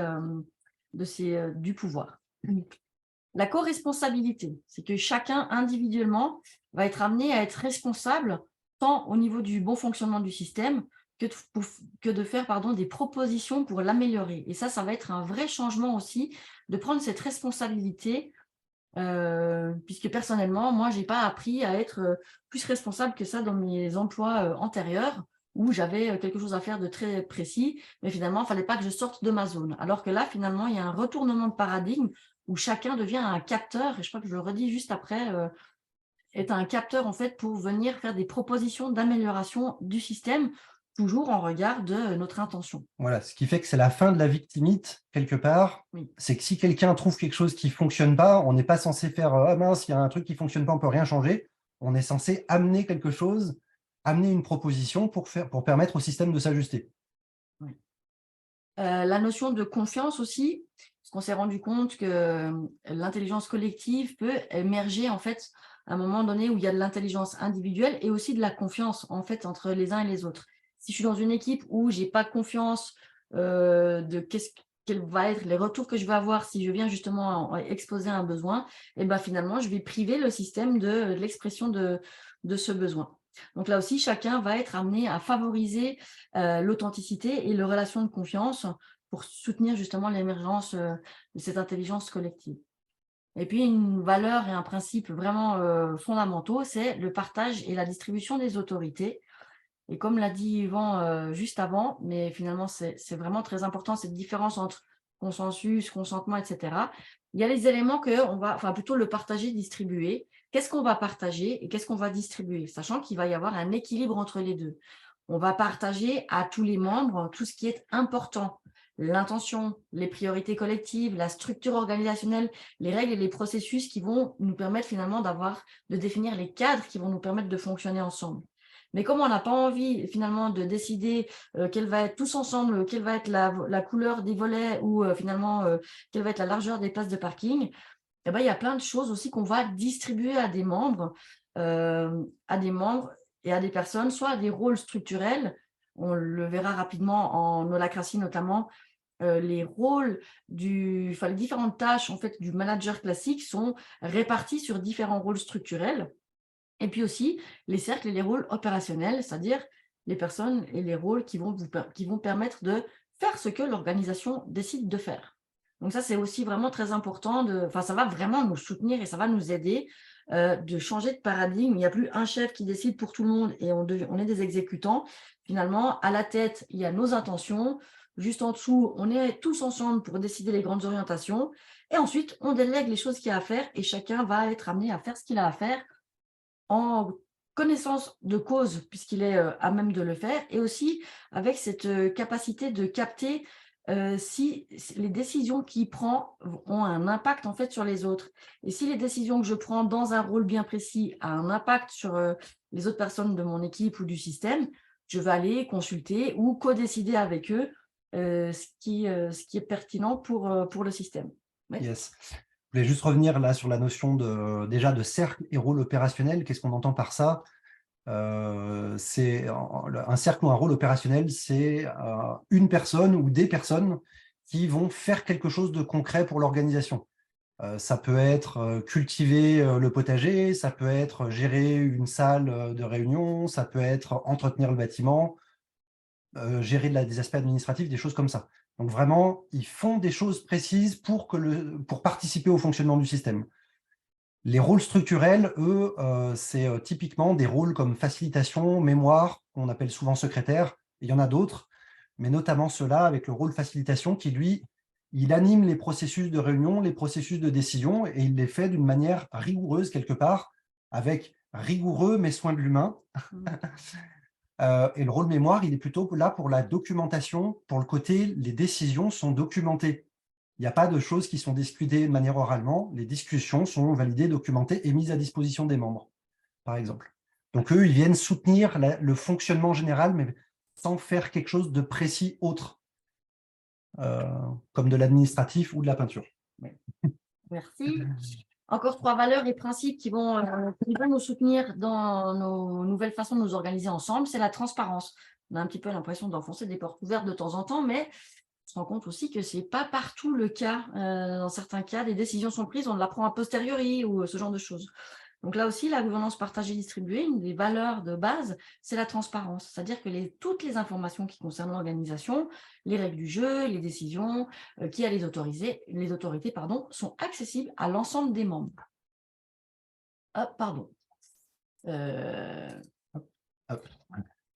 du pouvoir. La co-responsabilité, c'est que chacun individuellement va être amené à être responsable tant au niveau du bon fonctionnement du système que de faire des propositions pour l'améliorer. Et ça va être un vrai changement aussi de prendre cette responsabilité, puisque personnellement, moi, je n'ai pas appris à être plus responsable que ça dans mes emplois antérieurs, où j'avais quelque chose à faire de très précis, mais finalement, il ne fallait pas que je sorte de ma zone. Alors que là, finalement, il y a un retournement de paradigme où chacun devient un capteur, et je crois que je le redis juste après, est un capteur en fait pour venir faire des propositions d'amélioration du système, toujours en regard de notre intention. Voilà, ce qui fait que c'est la fin de la victimite, quelque part. Oui. C'est que si quelqu'un trouve quelque chose qui ne fonctionne pas, on n'est pas censé faire « Ah mince, il y a un truc qui ne fonctionne pas, on ne peut rien changer ». On est censé amener quelque chose, amener une proposition pour permettre au système de s'ajuster. Oui. La notion de confiance aussi, parce qu'on s'est rendu compte que l'intelligence collective peut émerger en fait à un moment donné où il y a de l'intelligence individuelle et aussi de la confiance en fait entre les uns et les autres. Si je suis dans une équipe où j'ai pas confiance de quels vont être les retours que je vais avoir si je viens justement exposer un besoin, et ben finalement je vais priver le système de l'expression de ce besoin. Donc là aussi, chacun va être amené à favoriser l'authenticité et les relations de confiance pour soutenir justement l'émergence de cette intelligence collective. Et puis, une valeur et un principe vraiment fondamentaux, c'est le partage et la distribution des autorités. Et comme l'a dit Yvan juste avant, mais finalement, c'est vraiment très important, cette différence entre consensus, consentement, etc. Il y a les éléments qu'on va, enfin plutôt le partager, distribuer. Qu'est-ce qu'on va partager et qu'est-ce qu'on va distribuer, sachant qu'il va y avoir un équilibre entre les deux. On va partager à tous les membres tout ce qui est important, l'intention, les priorités collectives, la structure organisationnelle, les règles et les processus qui vont nous permettre finalement de définir les cadres qui vont nous permettre de fonctionner ensemble. Mais comme on n'a pas envie finalement de décider quelle va être tous ensemble, quelle va être la couleur des volets ou finalement quelle va être la largeur des places de parking, eh ben, il y a plein de choses aussi qu'on va distribuer à des membres et à des personnes, soit à des rôles structurels, on le verra rapidement en holacratie notamment, les rôles les différentes tâches en fait, du manager classique sont réparties sur différents rôles structurels. Et puis aussi, les cercles et les rôles opérationnels, c'est-à-dire les personnes et les rôles qui vont permettre de faire ce que l'organisation décide de faire. Donc ça, c'est aussi vraiment très important. Ça va vraiment nous soutenir et ça va nous aider de changer de paradigme. Il n'y a plus un chef qui décide pour tout le monde et on est des exécutants. Finalement, à la tête, il y a nos intentions. Juste en dessous, on est tous ensemble pour décider les grandes orientations. Et ensuite, on délègue les choses qu'il y a à faire et chacun va être amené à faire ce qu'il a à faire en connaissance de cause, puisqu'il est à même de le faire, et aussi avec cette capacité de capter si les décisions qu'il prend ont un impact en fait sur les autres. Et si les décisions que je prends dans un rôle bien précis a un impact sur les autres personnes de mon équipe ou du système, je vais aller consulter ou co-décider avec eux ce qui est pertinent pour le système. Oui. Yes. Je voulais juste revenir là sur la notion déjà de cercle et rôle opérationnel. Qu'est-ce qu'on entend par ça? Un cercle ou un rôle opérationnel, c'est une personne ou des personnes qui vont faire quelque chose de concret pour l'organisation. Ça peut être cultiver le potager, ça peut être gérer une salle de réunion, ça peut être entretenir le bâtiment, gérer des aspects administratifs, des choses comme ça. Donc vraiment, ils font des choses précises pour participer au fonctionnement du système. Les rôles structurels, eux, c'est typiquement des rôles comme facilitation, mémoire, qu'on appelle souvent secrétaire. Il y en a d'autres, mais notamment ceux-là avec le rôle facilitation qui, lui, il anime les processus de réunion, les processus de décision, et il les fait d'une manière rigoureuse quelque part, avec rigoureux mais soin de l'humain. Et le rôle mémoire, il est plutôt là pour la documentation, pour le côté, les décisions sont documentées. Il n'y a pas de choses qui sont discutées de manière oralement. Les discussions sont validées, documentées et mises à disposition des membres, par exemple. Donc, eux, ils viennent soutenir le fonctionnement général, mais sans faire quelque chose de précis autre, comme de l'administratif ou de la peinture. Merci. Encore 3 valeurs et principes qui vont nous soutenir dans nos nouvelles façons de nous organiser ensemble. C'est la transparence. On a un petit peu l'impression d'enfoncer des portes ouvertes de temps en temps, mais on se rend compte aussi que ce n'est pas partout le cas. Dans certains cas, des décisions sont prises, on l'apprend a posteriori ou ce genre de choses. Donc là aussi, la gouvernance partagée distribuée, une des valeurs de base, c'est la transparence. C'est-à-dire que toutes les informations qui concernent l'organisation, les règles du jeu, les décisions, qui a les autorités, pardon, sont accessibles à l'ensemble des membres. Pardon.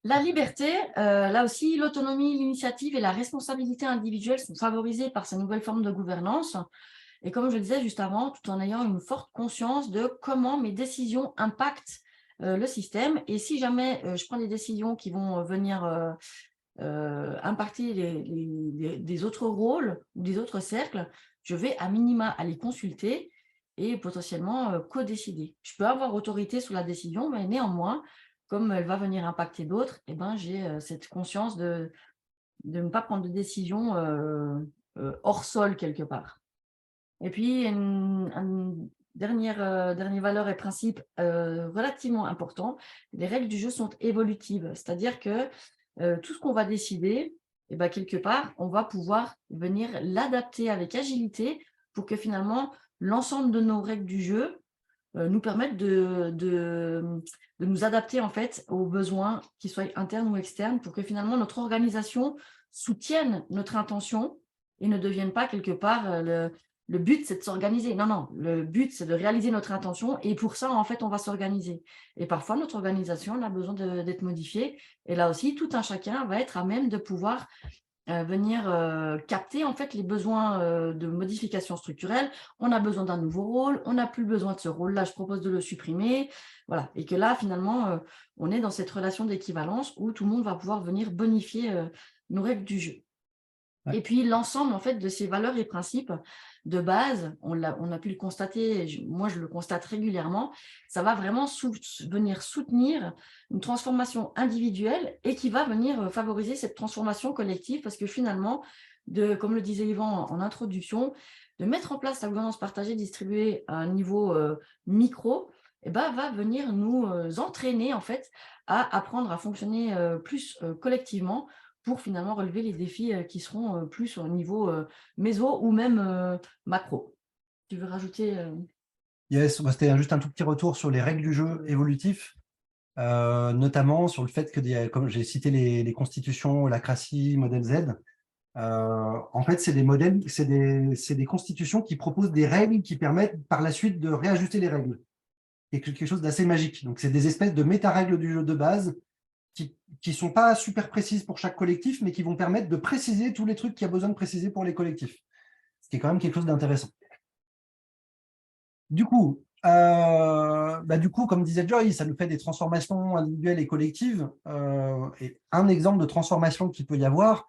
La liberté, là aussi, l'autonomie, l'initiative et la responsabilité individuelle sont favorisées par ces nouvelles formes de gouvernance. Et comme je le disais juste avant, tout en ayant une forte conscience de comment mes décisions impactent le système. Et si jamais je prends des décisions qui vont venir impacter des autres rôles ou des autres cercles, je vais à minima aller consulter et potentiellement co-décider. Je peux avoir autorité sur la décision, mais néanmoins, comme elle va venir impacter d'autres, eh ben, j'ai cette conscience de ne pas prendre de décision hors sol quelque part. Et puis, une dernière valeur et principe relativement important, les règles du jeu sont évolutives, c'est-à-dire que tout ce qu'on va décider, eh ben, quelque part, on va pouvoir venir l'adapter avec agilité pour que finalement, l'ensemble de nos règles du jeu nous permettent de nous adapter en fait aux besoins, qu'ils soient internes ou externes, pour que finalement notre organisation soutienne notre intention et ne devienne pas quelque part le but, c'est de s'organiser. Non, non, le but, c'est de réaliser notre intention et pour ça, en fait, on va s'organiser. Et parfois, notre organisation elle a besoin d'être modifiée. Et là aussi, tout un chacun va être à même de pouvoir venir capter en fait les besoins de modification structurelle. On a besoin d'un nouveau rôle, on n'a plus besoin de ce rôle-là, je propose de le supprimer. Voilà. Et que là, finalement, on est dans cette relation d'équivalence où tout le monde va pouvoir venir bonifier nos règles du jeu. Et puis l'ensemble en fait de ces valeurs et principes de base, on a pu le constater, moi je le constate régulièrement, ça va vraiment venir soutenir une transformation individuelle et qui va venir favoriser cette transformation collective parce que finalement, comme le disait Yvan en introduction, de mettre en place la gouvernance partagée distribuée à un niveau micro, eh ben, va venir nous entraîner en fait à apprendre à fonctionner plus collectivement pour finalement relever les défis qui seront plus au niveau méso ou même macro. Tu veux rajouter Yes, c'était juste un tout petit retour sur les règles du jeu évolutif, notamment sur le fait que, comme j'ai cité les constitutions, Lacratie, Modèle Z, en fait, c'est des modèles, c'est des constitutions qui proposent des règles qui permettent par la suite de réajuster les règles. C'est quelque chose d'assez magique. Donc, c'est des espèces de méta-règles du jeu de base qui ne sont pas super précises pour chaque collectif, mais qui vont permettre de préciser tous les trucs qu'il y a besoin de préciser pour les collectifs. Ce qui est quand même quelque chose d'intéressant. Du coup, comme disait Joy, ça nous fait des transformations individuelles et collectives. Et un exemple de transformation qu'il peut y avoir,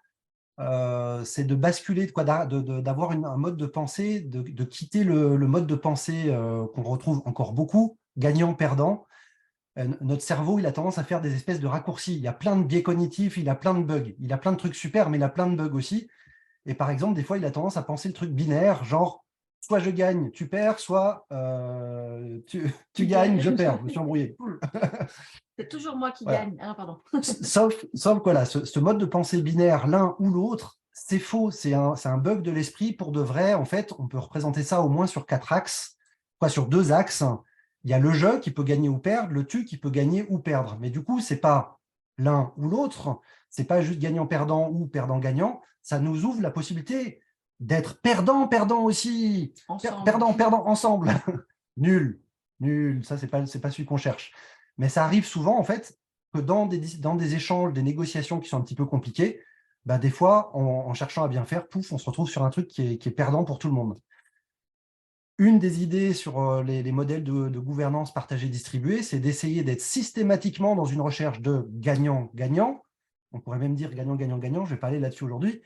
c'est de basculer, d'avoir un mode de pensée, de quitter le mode de pensée qu'on retrouve encore beaucoup, gagnant-perdant. Notre cerveau, il a tendance à faire des espèces de raccourcis. Il y a plein de biais cognitifs, il a plein de bugs. Il a plein de trucs super, mais il a plein de bugs aussi. Et par exemple, des fois, il a tendance à penser le truc binaire, genre, soit je gagne, tu perds, soit tu gagnes, je perds. Je me suis embrouillé. C'est toujours moi qui Voilà. gagne. Ah, pardon. Sauf que voilà, ce mode de pensée binaire, l'un ou l'autre, c'est faux. C'est un bug de l'esprit. Pour de vrai, en fait, on peut représenter ça au moins sur 4 axes, sur 2 axes. Il y a le jeu qui peut gagner ou perdre, le tu qui peut gagner ou perdre. Mais du coup, ce n'est pas l'un ou l'autre, ce n'est pas juste gagnant-perdant ou perdant-gagnant. Ça nous ouvre la possibilité d'être perdant-perdant aussi. Perdant-perdant ensemble. Nul, ça, ce n'est pas celui qu'on cherche. Mais ça arrive souvent, en fait, que dans des échanges, des négociations qui sont un petit peu compliquées, des fois, en cherchant à bien faire, pouf, on se retrouve sur un truc qui est perdant pour tout le monde. Une des idées sur les modèles de gouvernance partagée distribuée, c'est d'essayer d'être systématiquement dans une recherche de gagnant-gagnant. On pourrait même dire gagnant-gagnant-gagnant, je ne vais pas aller là-dessus aujourd'hui,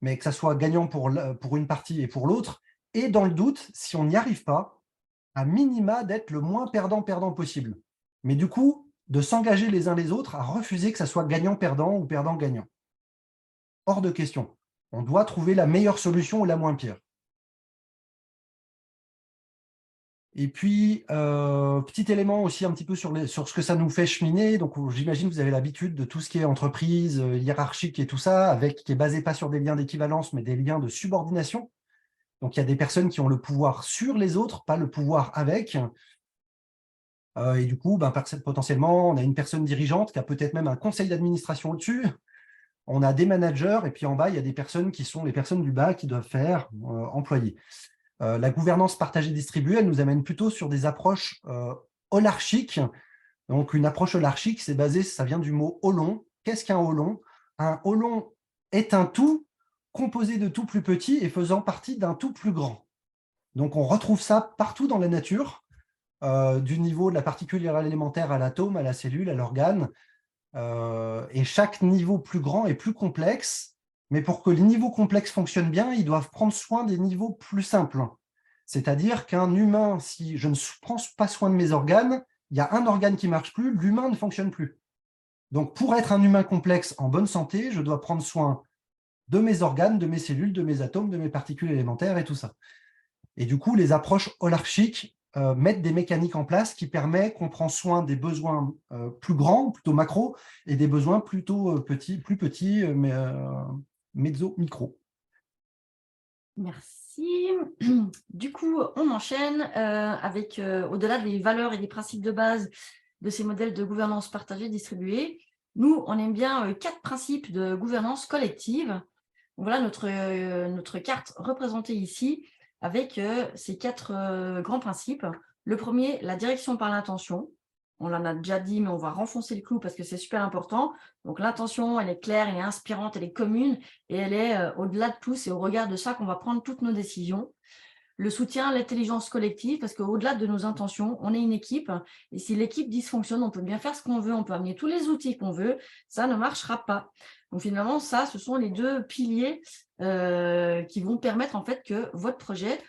mais que ça soit gagnant pour une partie et pour l'autre. Et dans le doute, si on n'y arrive pas, à minima d'être le moins perdant-perdant possible. Mais du coup, de s'engager les uns les autres à refuser que ça soit gagnant-perdant ou perdant-gagnant. Hors de question. On doit trouver la meilleure solution ou la moins pire. Et puis, petit élément aussi un petit peu sur ce que ça nous fait cheminer. Donc, j'imagine que vous avez l'habitude de tout ce qui est entreprise, hiérarchique et tout ça, qui est basé pas sur des liens d'équivalence, mais des liens de subordination. Donc, il y a des personnes qui ont le pouvoir sur les autres, pas le pouvoir avec. Et du coup, potentiellement, on a une personne dirigeante qui a peut-être même un conseil d'administration au-dessus. On a des managers, et puis en bas, il y a des personnes qui sont les personnes du bas qui doivent faire employés. La gouvernance partagée distribuée, elle nous amène plutôt sur des approches holarchiques. Donc, une approche holarchique, c'est basé, ça vient du mot holon. Qu'est-ce qu'un holon? Un holon est un tout composé de tout plus petits et faisant partie d'un tout plus grand. Donc, on retrouve ça partout dans la nature, du niveau de la particule élémentaire à l'atome, à la cellule, à l'organe. Et chaque niveau plus grand est plus complexe, mais pour que les niveaux complexes fonctionnent bien, ils doivent prendre soin des niveaux plus simples. C'est-à-dire qu'un humain, si je ne prends pas soin de mes organes, il y a un organe qui ne marche plus, l'humain ne fonctionne plus. Donc, pour être un humain complexe en bonne santé, je dois prendre soin de mes organes, de mes cellules, de mes atomes, de mes particules élémentaires et tout ça. Et du coup, les approches holarchiques mettent des mécaniques en place qui permettent qu'on prend soin des besoins plus grands, plutôt macro, et des besoins plutôt plus petits, mais micro. Merci. Du coup, on enchaîne avec, au-delà des valeurs et des principes de base de ces modèles de gouvernance partagée distribuée, nous, on aime bien 4 principes de gouvernance collective. Donc voilà notre carte représentée ici avec ces 4 grands principes. Le premier, la direction par l'intention. On en a déjà dit, mais on va renfoncer le clou parce que c'est super important. Donc l'intention, elle est claire, elle est inspirante, elle est commune et elle est au-delà de tout, c'est au regard de ça qu'on va prendre toutes nos décisions. Le soutien, l'intelligence collective, parce qu'au-delà de nos intentions, on est une équipe. Et si l'équipe dysfonctionne, on peut bien faire ce qu'on veut, on peut amener tous les outils qu'on veut, ça ne marchera pas. Donc finalement, ça, ce sont les 2 piliers qui vont permettre en fait que votre projet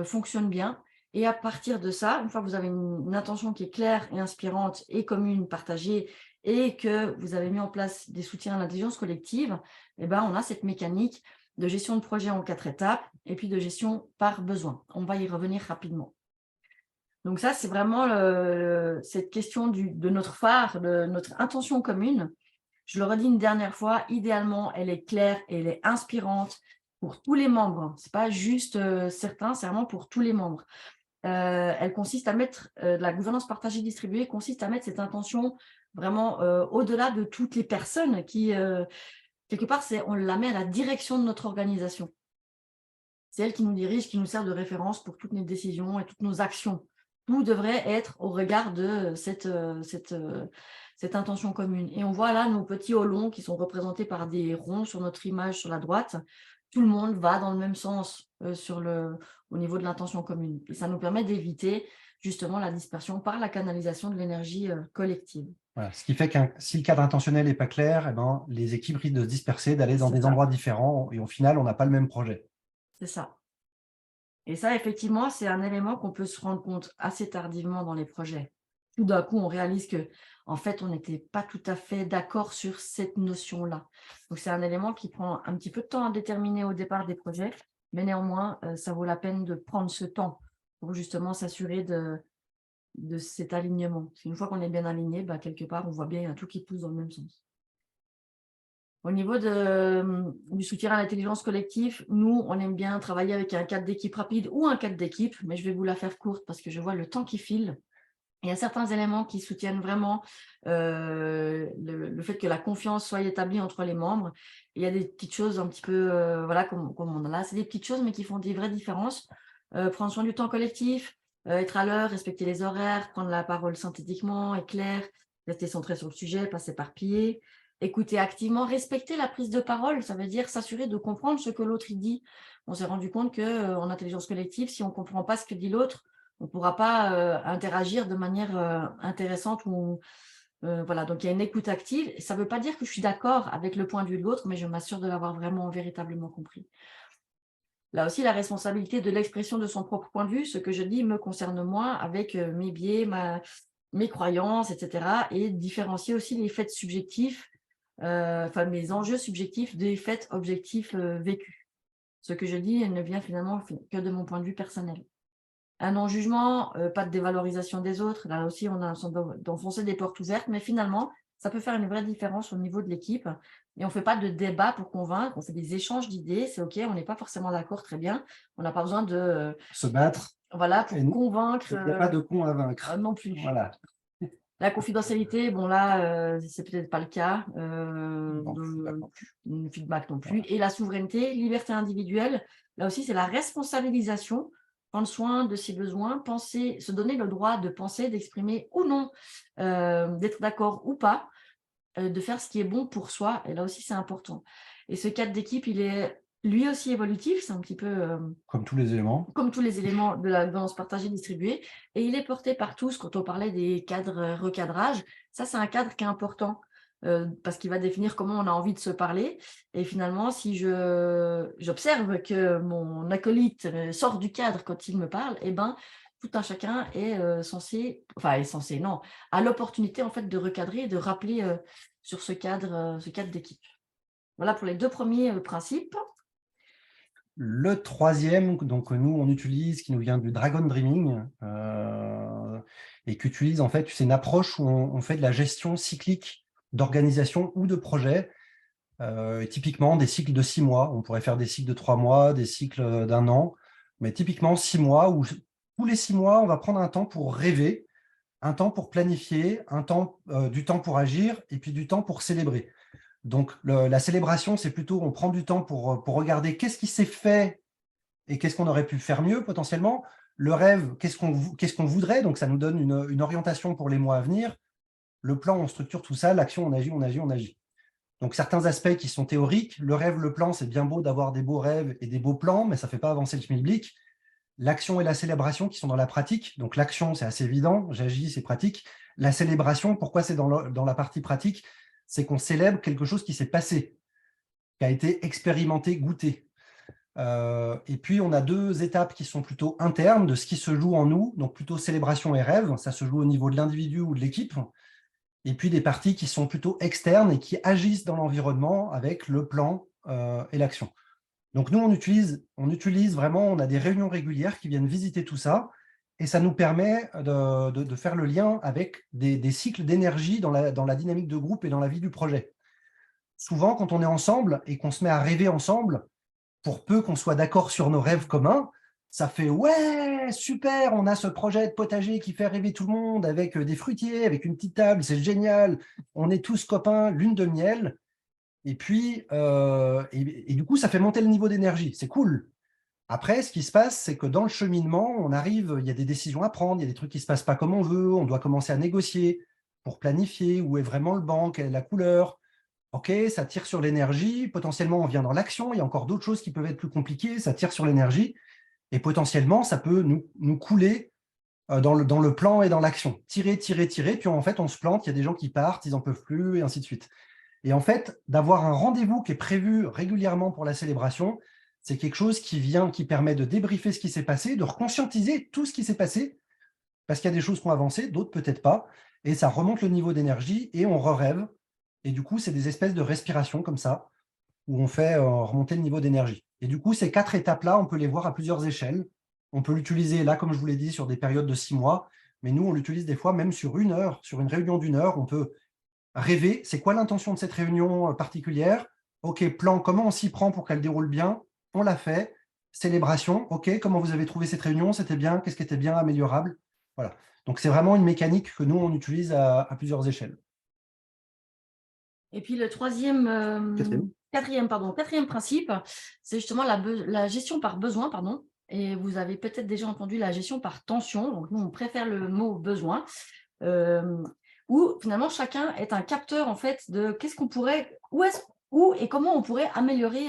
fonctionne bien. Et à partir de ça, une fois que vous avez une intention qui est claire et inspirante et commune, partagée, et que vous avez mis en place des soutiens à l'intelligence collective, eh ben, on a cette mécanique de gestion de projet en 4 étapes et puis de gestion par besoin. On va y revenir rapidement. Donc ça, c'est vraiment cette question de notre phare, de notre intention commune. Je le redis une dernière fois, idéalement, elle est claire et elle est inspirante pour tous les membres. Ce n'est pas juste certains, c'est vraiment pour tous les membres. Elle consiste à mettre, la gouvernance partagée distribuée consiste à mettre cette intention vraiment au-delà de toutes les personnes qui, quelque part, on la met à la direction de notre organisation. C'est elle qui nous dirige, qui nous sert de référence pour toutes nos décisions et toutes nos actions. Tout devrait être au regard de cette intention commune. Et on voit là nos petits holons qui sont représentés par des ronds sur notre image sur la droite. Tout le monde va dans le même sens au niveau de l'intention commune. Et ça nous permet d'éviter justement la dispersion par la canalisation de l'énergie collective. Voilà. Ce qui fait que si le cadre intentionnel n'est pas clair, eh ben, les équipes risquent de se disperser, d'aller dans des endroits différents, et au final, on n'a pas le même projet. C'est ça. Et ça, effectivement, c'est un élément qu'on peut se rendre compte assez tardivement dans les projets. Tout d'un coup, on réalise que, en fait, on n'était pas tout à fait d'accord sur cette notion-là. Donc, c'est un élément qui prend un petit peu de temps à déterminer au départ des projets, mais néanmoins, ça vaut la peine de prendre ce temps pour justement s'assurer de cet alignement. Parce qu'une fois qu'on est bien aligné, quelque part, on voit bien, il y a tout qui pousse dans le même sens. Au niveau du soutien à l'intelligence collective, nous, on aime bien travailler avec un cadre d'équipe rapide ou un cadre d'équipe, mais je vais vous la faire courte parce que je vois le temps qui file. Il y a certains éléments qui soutiennent vraiment le fait que la confiance soit établie entre les membres. Il y a des petites choses un petit peu, voilà, comme on en a, c'est des petites choses, mais qui font des vraies différences. Prendre soin du temps collectif, être à l'heure, respecter les horaires, prendre la parole synthétiquement et claire, rester centré sur le sujet, pas s'éparpiller, écouter activement, respecter la prise de parole, ça veut dire s'assurer de comprendre ce que l'autre dit. On s'est rendu compte qu'en intelligence collective, si on ne comprend pas ce que dit l'autre, on ne pourra pas interagir de manière intéressante. Voilà. Donc, il y a une écoute active. Ça ne veut pas dire que je suis d'accord avec le point de vue de l'autre, mais je m'assure de l'avoir vraiment véritablement compris. Là aussi, la responsabilité de l'expression de son propre point de vue, ce que je dis me concerne moi, avec mes biais, mes croyances, etc. Et différencier aussi les faits subjectifs, mes enjeux subjectifs des faits objectifs vécus. Ce que je dis ne vient finalement que de mon point de vue personnel. un non-jugement, pas de dévalorisation des autres. Là aussi, on a l'impression d'enfoncer des portes ouvertes, mais finalement, ça peut faire une vraie différence au niveau de l'équipe. Et on ne fait pas de débat pour convaincre, on fait des échanges d'idées. C'est OK, on n'est pas forcément d'accord, très bien. On n'a pas besoin de Se battre, voilà, pour et il convaincre n'y a pas de con à vaincre. non plus. Voilà. La confidentialité, bon là, c'est peut-être pas le cas. Non, feedback non plus. Feedback non plus. Voilà. Et la souveraineté, liberté individuelle, là aussi, c'est la responsabilisation, prendre soin de ses besoins, penser, se donner le droit de penser, d'exprimer ou non, d'être d'accord ou pas, de faire ce qui est bon pour soi. Et là aussi, c'est important. Et ce cadre d'équipe, il est lui aussi évolutif. C'est un petit peu Comme tous les éléments. comme tous les éléments de la gouvernance partagée distribuée. Et il est porté par tous. Quand on parlait des cadres recadrage, ça, c'est un cadre qui est important parce qu'il va définir comment on a envie de se parler. Et finalement, si j'observe que mon acolyte sort du cadre quand il me parle, eh ben, tout un chacun est censé, non, a l'opportunité en fait de recadrer et de rappeler sur ce cadre d'équipe. Voilà pour les 2 premiers principes. Le troisième, donc nous on utilise, qui nous vient du Dragon Dreaming, et qui utilise en fait, c'est une approche où on fait de la gestion cyclique d'organisation ou de projet, typiquement des cycles de 6 mois. On pourrait faire des cycles de 3 mois, des cycles d'1 an, mais typiquement 6 mois, où tous les 6 mois, on va prendre un temps pour rêver, un temps pour planifier, du temps pour agir, et puis du temps pour célébrer. Donc, la célébration, c'est plutôt, on prend du temps pour regarder qu'est-ce qui s'est fait et qu'est-ce qu'on aurait pu faire mieux potentiellement. Le rêve, qu'est-ce qu'on voudrait, donc ça nous donne une orientation pour les mois à venir. Le plan, on structure tout ça. L'action, on agit, on agit, on agit. Donc, certains aspects qui sont théoriques. Le rêve, le plan, c'est bien beau d'avoir des beaux rêves et des beaux plans, mais ça ne fait pas avancer le schmilblick. L'action et la célébration qui sont dans la pratique. Donc, l'action, c'est assez évident. J'agis, c'est pratique. La célébration, pourquoi c'est dans la partie pratique? C'est qu'on célèbre quelque chose qui s'est passé, qui a été expérimenté, goûté. Et puis, on a 2 étapes qui sont plutôt internes de ce qui se joue en nous, donc plutôt célébration et rêve, ça se joue au niveau de l'individu ou de l'équipe. Et puis, des parties qui sont plutôt externes et qui agissent dans l'environnement avec le plan et l'action. Donc, nous, on utilise vraiment, on a des réunions régulières qui viennent visiter tout ça, et ça nous permet de faire le lien avec des cycles d'énergie dans la dynamique de groupe et dans la vie du projet. Souvent, quand on est ensemble et qu'on se met à rêver ensemble, pour peu qu'on soit d'accord sur nos rêves communs, ça fait « ouais, super, on a ce projet de potager qui fait rêver tout le monde avec des fruitiers, avec une petite table, c'est génial, on est tous copains, lune de miel ». Et puis, et du coup, ça fait monter le niveau d'énergie, c'est cool. Après, ce qui se passe, c'est que dans le cheminement, on arrive, il y a des décisions à prendre, il y a des trucs qui ne se passent pas comme on veut, on doit commencer à négocier pour planifier où est vraiment le banc, quelle est la couleur. OK, ça tire sur l'énergie, potentiellement on vient dans l'action, il y a encore d'autres choses qui peuvent être plus compliquées, ça tire sur l'énergie, et potentiellement ça peut nous couler dans le plan et dans l'action. Tirer, tirer, tirer, puis en fait on se plante, il y a des gens qui partent, ils n'en peuvent plus, et ainsi de suite. Et en fait, d'avoir un rendez-vous qui est prévu régulièrement pour la célébration, c'est quelque chose qui permet de débriefer ce qui s'est passé, de reconscientiser tout ce qui s'est passé, parce qu'il y a des choses qui ont avancé, d'autres peut-être pas, et ça remonte le niveau d'énergie, et on rêve. Et du coup, c'est des espèces de respiration comme ça, où on fait remonter le niveau d'énergie. Et du coup, ces 4 étapes-là, on peut les voir à plusieurs échelles. On peut l'utiliser là, comme je vous l'ai dit, sur des périodes de 6 mois, mais nous, on l'utilise des fois même sur 1 heure, sur une réunion d'1 heure, on peut rêver, c'est quoi l'intention de cette réunion particulière? OK, plan, comment on s'y prend pour qu'elle déroule bien? On l'a fait. Célébration, OK, comment vous avez trouvé cette réunion? C'était bien? Qu'est-ce qui était bien améliorable? Voilà. Donc, c'est vraiment une mécanique que nous, on utilise à plusieurs échelles. Et puis le quatrième principe, c'est justement la gestion par besoin, pardon. Et vous avez peut-être déjà entendu la gestion par tension. Donc nous, on préfère le mot besoin, où finalement chacun est un capteur en fait de qu'est-ce qu'on pourrait, où et comment on pourrait améliorer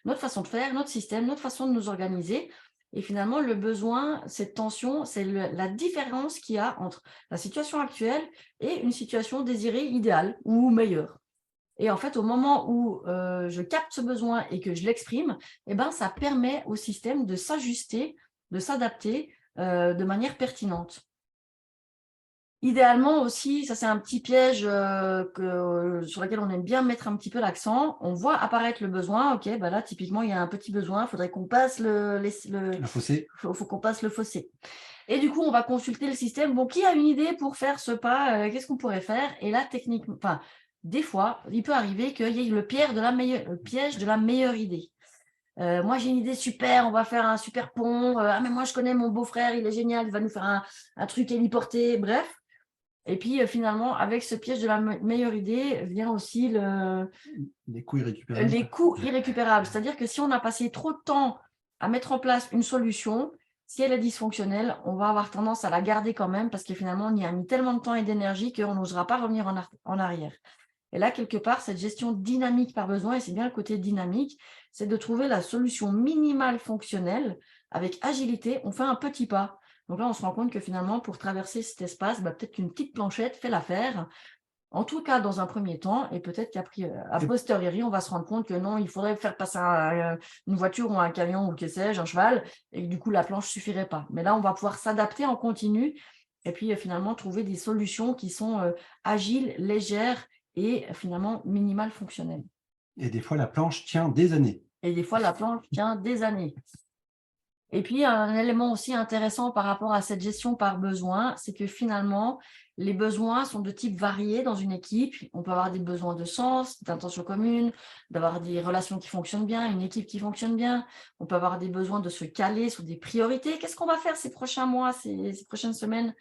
notre façon de faire, notre système, notre façon de nous organiser. Et finalement, le besoin, cette tension, c'est la différence qu'il y a entre la situation actuelle et une situation désirée, idéale ou meilleure. Et en fait, au moment où je capte ce besoin et que je l'exprime, eh ben, ça permet au système de s'ajuster, de s'adapter de manière pertinente. Idéalement aussi, ça c'est un petit piège sur lequel on aime bien mettre un petit peu l'accent. On voit apparaître le besoin. Ok, bah là typiquement il y a un petit besoin. Il faudrait qu'on passe Un fossé. faut qu'on passe le fossé. Et du coup, on va consulter le système. Bon, qui a une idée pour faire ce pas? Qu'est-ce qu'on pourrait faire? Et là, techniquement, enfin, des fois, il peut arriver qu'il y ait le piège de la meilleure idée. Moi, j'ai une idée super, on va faire un super pont. Ah, mais moi, je connais mon beau-frère, il est génial, il va nous faire un truc héliporté. Bref. Et puis, finalement, avec ce piège de la meilleure idée, vient aussi Les coûts irrécupérables. les coûts irrécupérables. C'est-à-dire que si on a passé trop de temps à mettre en place une solution, si elle est dysfonctionnelle, on va avoir tendance à la garder quand même parce que finalement, on y a mis tellement de temps et d'énergie qu'on n'osera pas revenir en arrière. Et là, quelque part, cette gestion dynamique par besoin, et c'est bien le côté dynamique, c'est de trouver la solution minimale fonctionnelle avec agilité. On fait un petit pas. Donc là, on se rend compte que finalement, pour traverser cet espace, bah, peut-être qu'une petite planchette fait l'affaire. En tout cas, dans un premier temps, et peut-être qu'à posteriori, on va se rendre compte que non, il faudrait faire passer une voiture ou un camion ou que sais-je, un cheval, et que du coup, la planche ne suffirait pas. Mais là, on va pouvoir s'adapter en continu et puis finalement trouver des solutions qui sont agiles, légères et finalement minimales fonctionnelles. Et des fois, la planche tient des années. Et des fois, la planche tient des années. Et puis, un élément aussi intéressant par rapport à cette gestion par besoin, c'est que finalement, les besoins sont de type varié dans une équipe. On peut avoir des besoins de sens, d'intention commune, d'avoir des relations qui fonctionnent bien, une équipe qui fonctionne bien. On peut avoir des besoins de se caler sur des priorités. Qu'est-ce qu'on va faire ces prochains mois, ces prochaines semaines?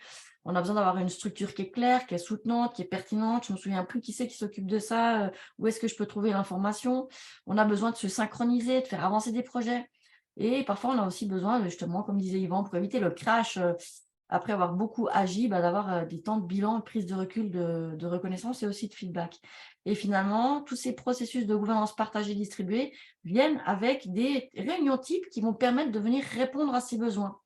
On a besoin d'avoir une structure qui est claire, qui est soutenante, qui est pertinente. Je ne me souviens plus qui c'est qui s'occupe de ça. Où est-ce que je peux trouver l'information? On a besoin de se synchroniser, de faire avancer des projets. Et parfois, on a aussi besoin, justement, comme disait Yvan, pour éviter le crash, après avoir beaucoup agi, d'avoir des temps de bilan, de prise de recul, de reconnaissance et aussi de feedback. Et finalement, tous ces processus de gouvernance partagée distribuée viennent avec des réunions types qui vont permettre de venir répondre à ces besoins.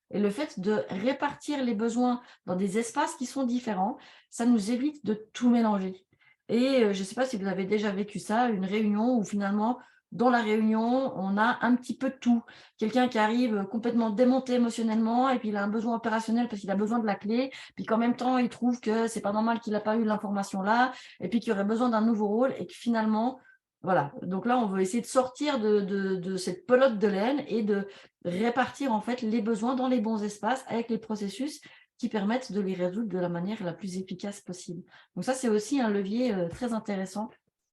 Et le fait de répartir les besoins dans des espaces qui sont différents, ça nous évite de tout mélanger. Et je ne sais pas si vous avez déjà vécu ça, une réunion où finalement, dans la réunion, on a un petit peu de tout. Quelqu'un qui arrive complètement démonté émotionnellement et puis il a un besoin opérationnel parce qu'il a besoin de la clé, puis qu'en même temps, il trouve que c'est pas normal qu'il n'a pas eu l'information là, et puis qu'il aurait besoin d'un nouveau rôle et que finalement, voilà. Donc là, on veut essayer de sortir de cette pelote de laine et de répartir en fait les besoins dans les bons espaces avec les processus qui permettent de les résoudre de la manière la plus efficace possible. Donc ça, c'est aussi un levier très intéressant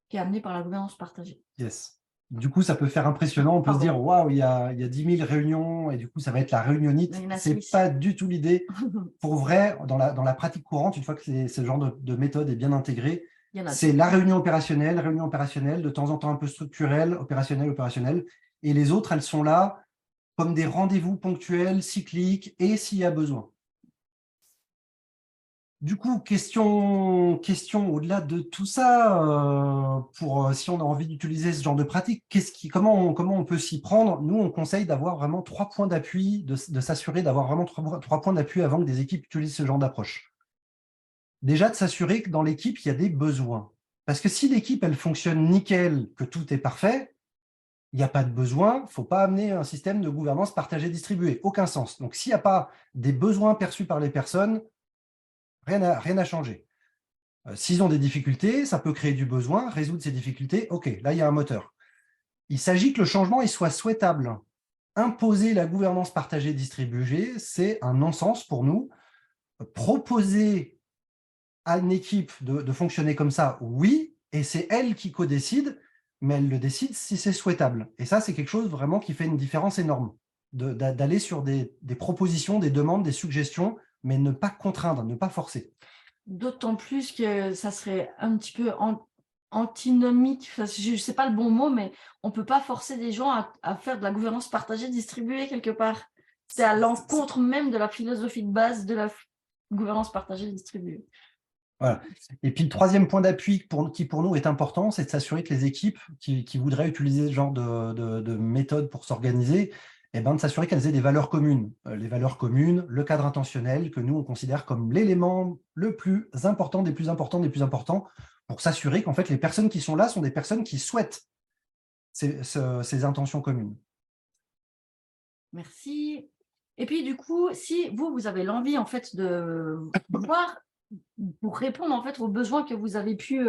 qui est amené par la gouvernance partagée. Yes. Du coup, ça peut faire impressionnant. On peut se dire, waouh, il y a 10 000 réunions et du coup, ça va être la réunionnite. Ce n'est pas du tout l'idée. Pour vrai, dans la pratique courante, une fois que ce genre de méthode est bien intégrée, c'est la réunion opérationnelle, de temps en temps un peu structurelle, opérationnelle. Et les autres, elles sont là comme des rendez-vous ponctuels, cycliques, et s'il y a besoin. Du coup, question au-delà de tout ça, si on a envie d'utiliser ce genre de pratique, comment on peut s'y prendre? Nous, on conseille d'avoir vraiment 3 points d'appui, de s'assurer d'avoir vraiment 3 points d'appui avant que des équipes utilisent ce genre d'approche. Déjà, de s'assurer que dans l'équipe, il y a des besoins. Parce que si l'équipe, elle fonctionne nickel, que tout est parfait, il n'y a pas de besoin, il ne faut pas amener un système de gouvernance partagée distribuée. Aucun sens. Donc, s'il n'y a pas des besoins perçus par les personnes, rien n'a changé. S'ils ont des difficultés, ça peut créer du besoin, résoudre ces difficultés. OK, là, il y a un moteur. Il s'agit que le changement il soit souhaitable. Imposer la gouvernance partagée distribuée, c'est un non-sens pour nous. Proposer à une équipe de fonctionner comme ça, oui, et c'est elle qui co-décide, mais elle le décide si c'est souhaitable. Et ça, c'est quelque chose vraiment qui fait une différence énorme, d'aller sur des propositions, des demandes, des suggestions, mais ne pas contraindre, ne pas forcer. D'autant plus que ça serait un petit peu antinomique, je ne sais pas le bon mot, mais on ne peut pas forcer des gens à faire de la gouvernance partagée distribuée quelque part. C'est à l'encontre même de la philosophie de base de la gouvernance partagée distribuée. Voilà. Et puis le troisième point d'appui qui pour nous est important, c'est de s'assurer que les équipes qui voudraient utiliser ce genre de méthode pour s'organiser, de s'assurer qu'elles aient des valeurs communes. Les valeurs communes, le cadre intentionnel, que nous on considère comme l'élément le plus important, des plus importants, pour s'assurer qu'en fait les personnes qui sont là sont des personnes qui souhaitent ces intentions communes. Merci. Et puis du coup, si vous avez l'envie en fait de voir pour répondre en fait aux besoins que vous avez pu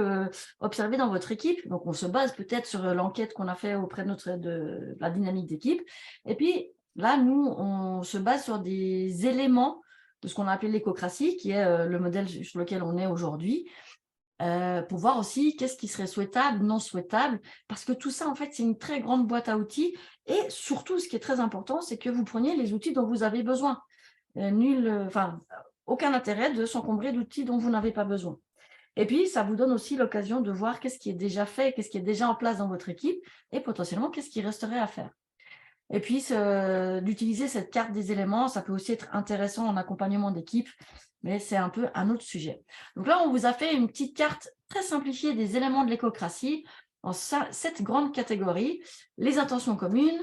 observer dans votre équipe. Donc, on se base peut-être sur l'enquête qu'on a fait auprès de la dynamique d'équipe. Et puis, là, nous, on se base sur des éléments de ce qu'on a appelé l'écocratie, qui est le modèle sur lequel on est aujourd'hui, pour voir aussi qu'est-ce qui serait souhaitable, non souhaitable, parce que tout ça, en fait, c'est une très grande boîte à outils. Et surtout, ce qui est très important, c'est que vous preniez les outils dont vous avez besoin. Aucun intérêt de s'encombrer d'outils dont vous n'avez pas besoin. Et puis, ça vous donne aussi l'occasion de voir qu'est-ce qui est déjà fait, qu'est-ce qui est déjà en place dans votre équipe et potentiellement qu'est-ce qui resterait à faire. Et puis, d'utiliser cette carte des éléments, ça peut aussi être intéressant en accompagnement d'équipe, mais c'est un peu un autre sujet. Donc là, on vous a fait une petite carte très simplifiée des éléments de l'écocratie en 7 grandes catégories. Les intentions communes.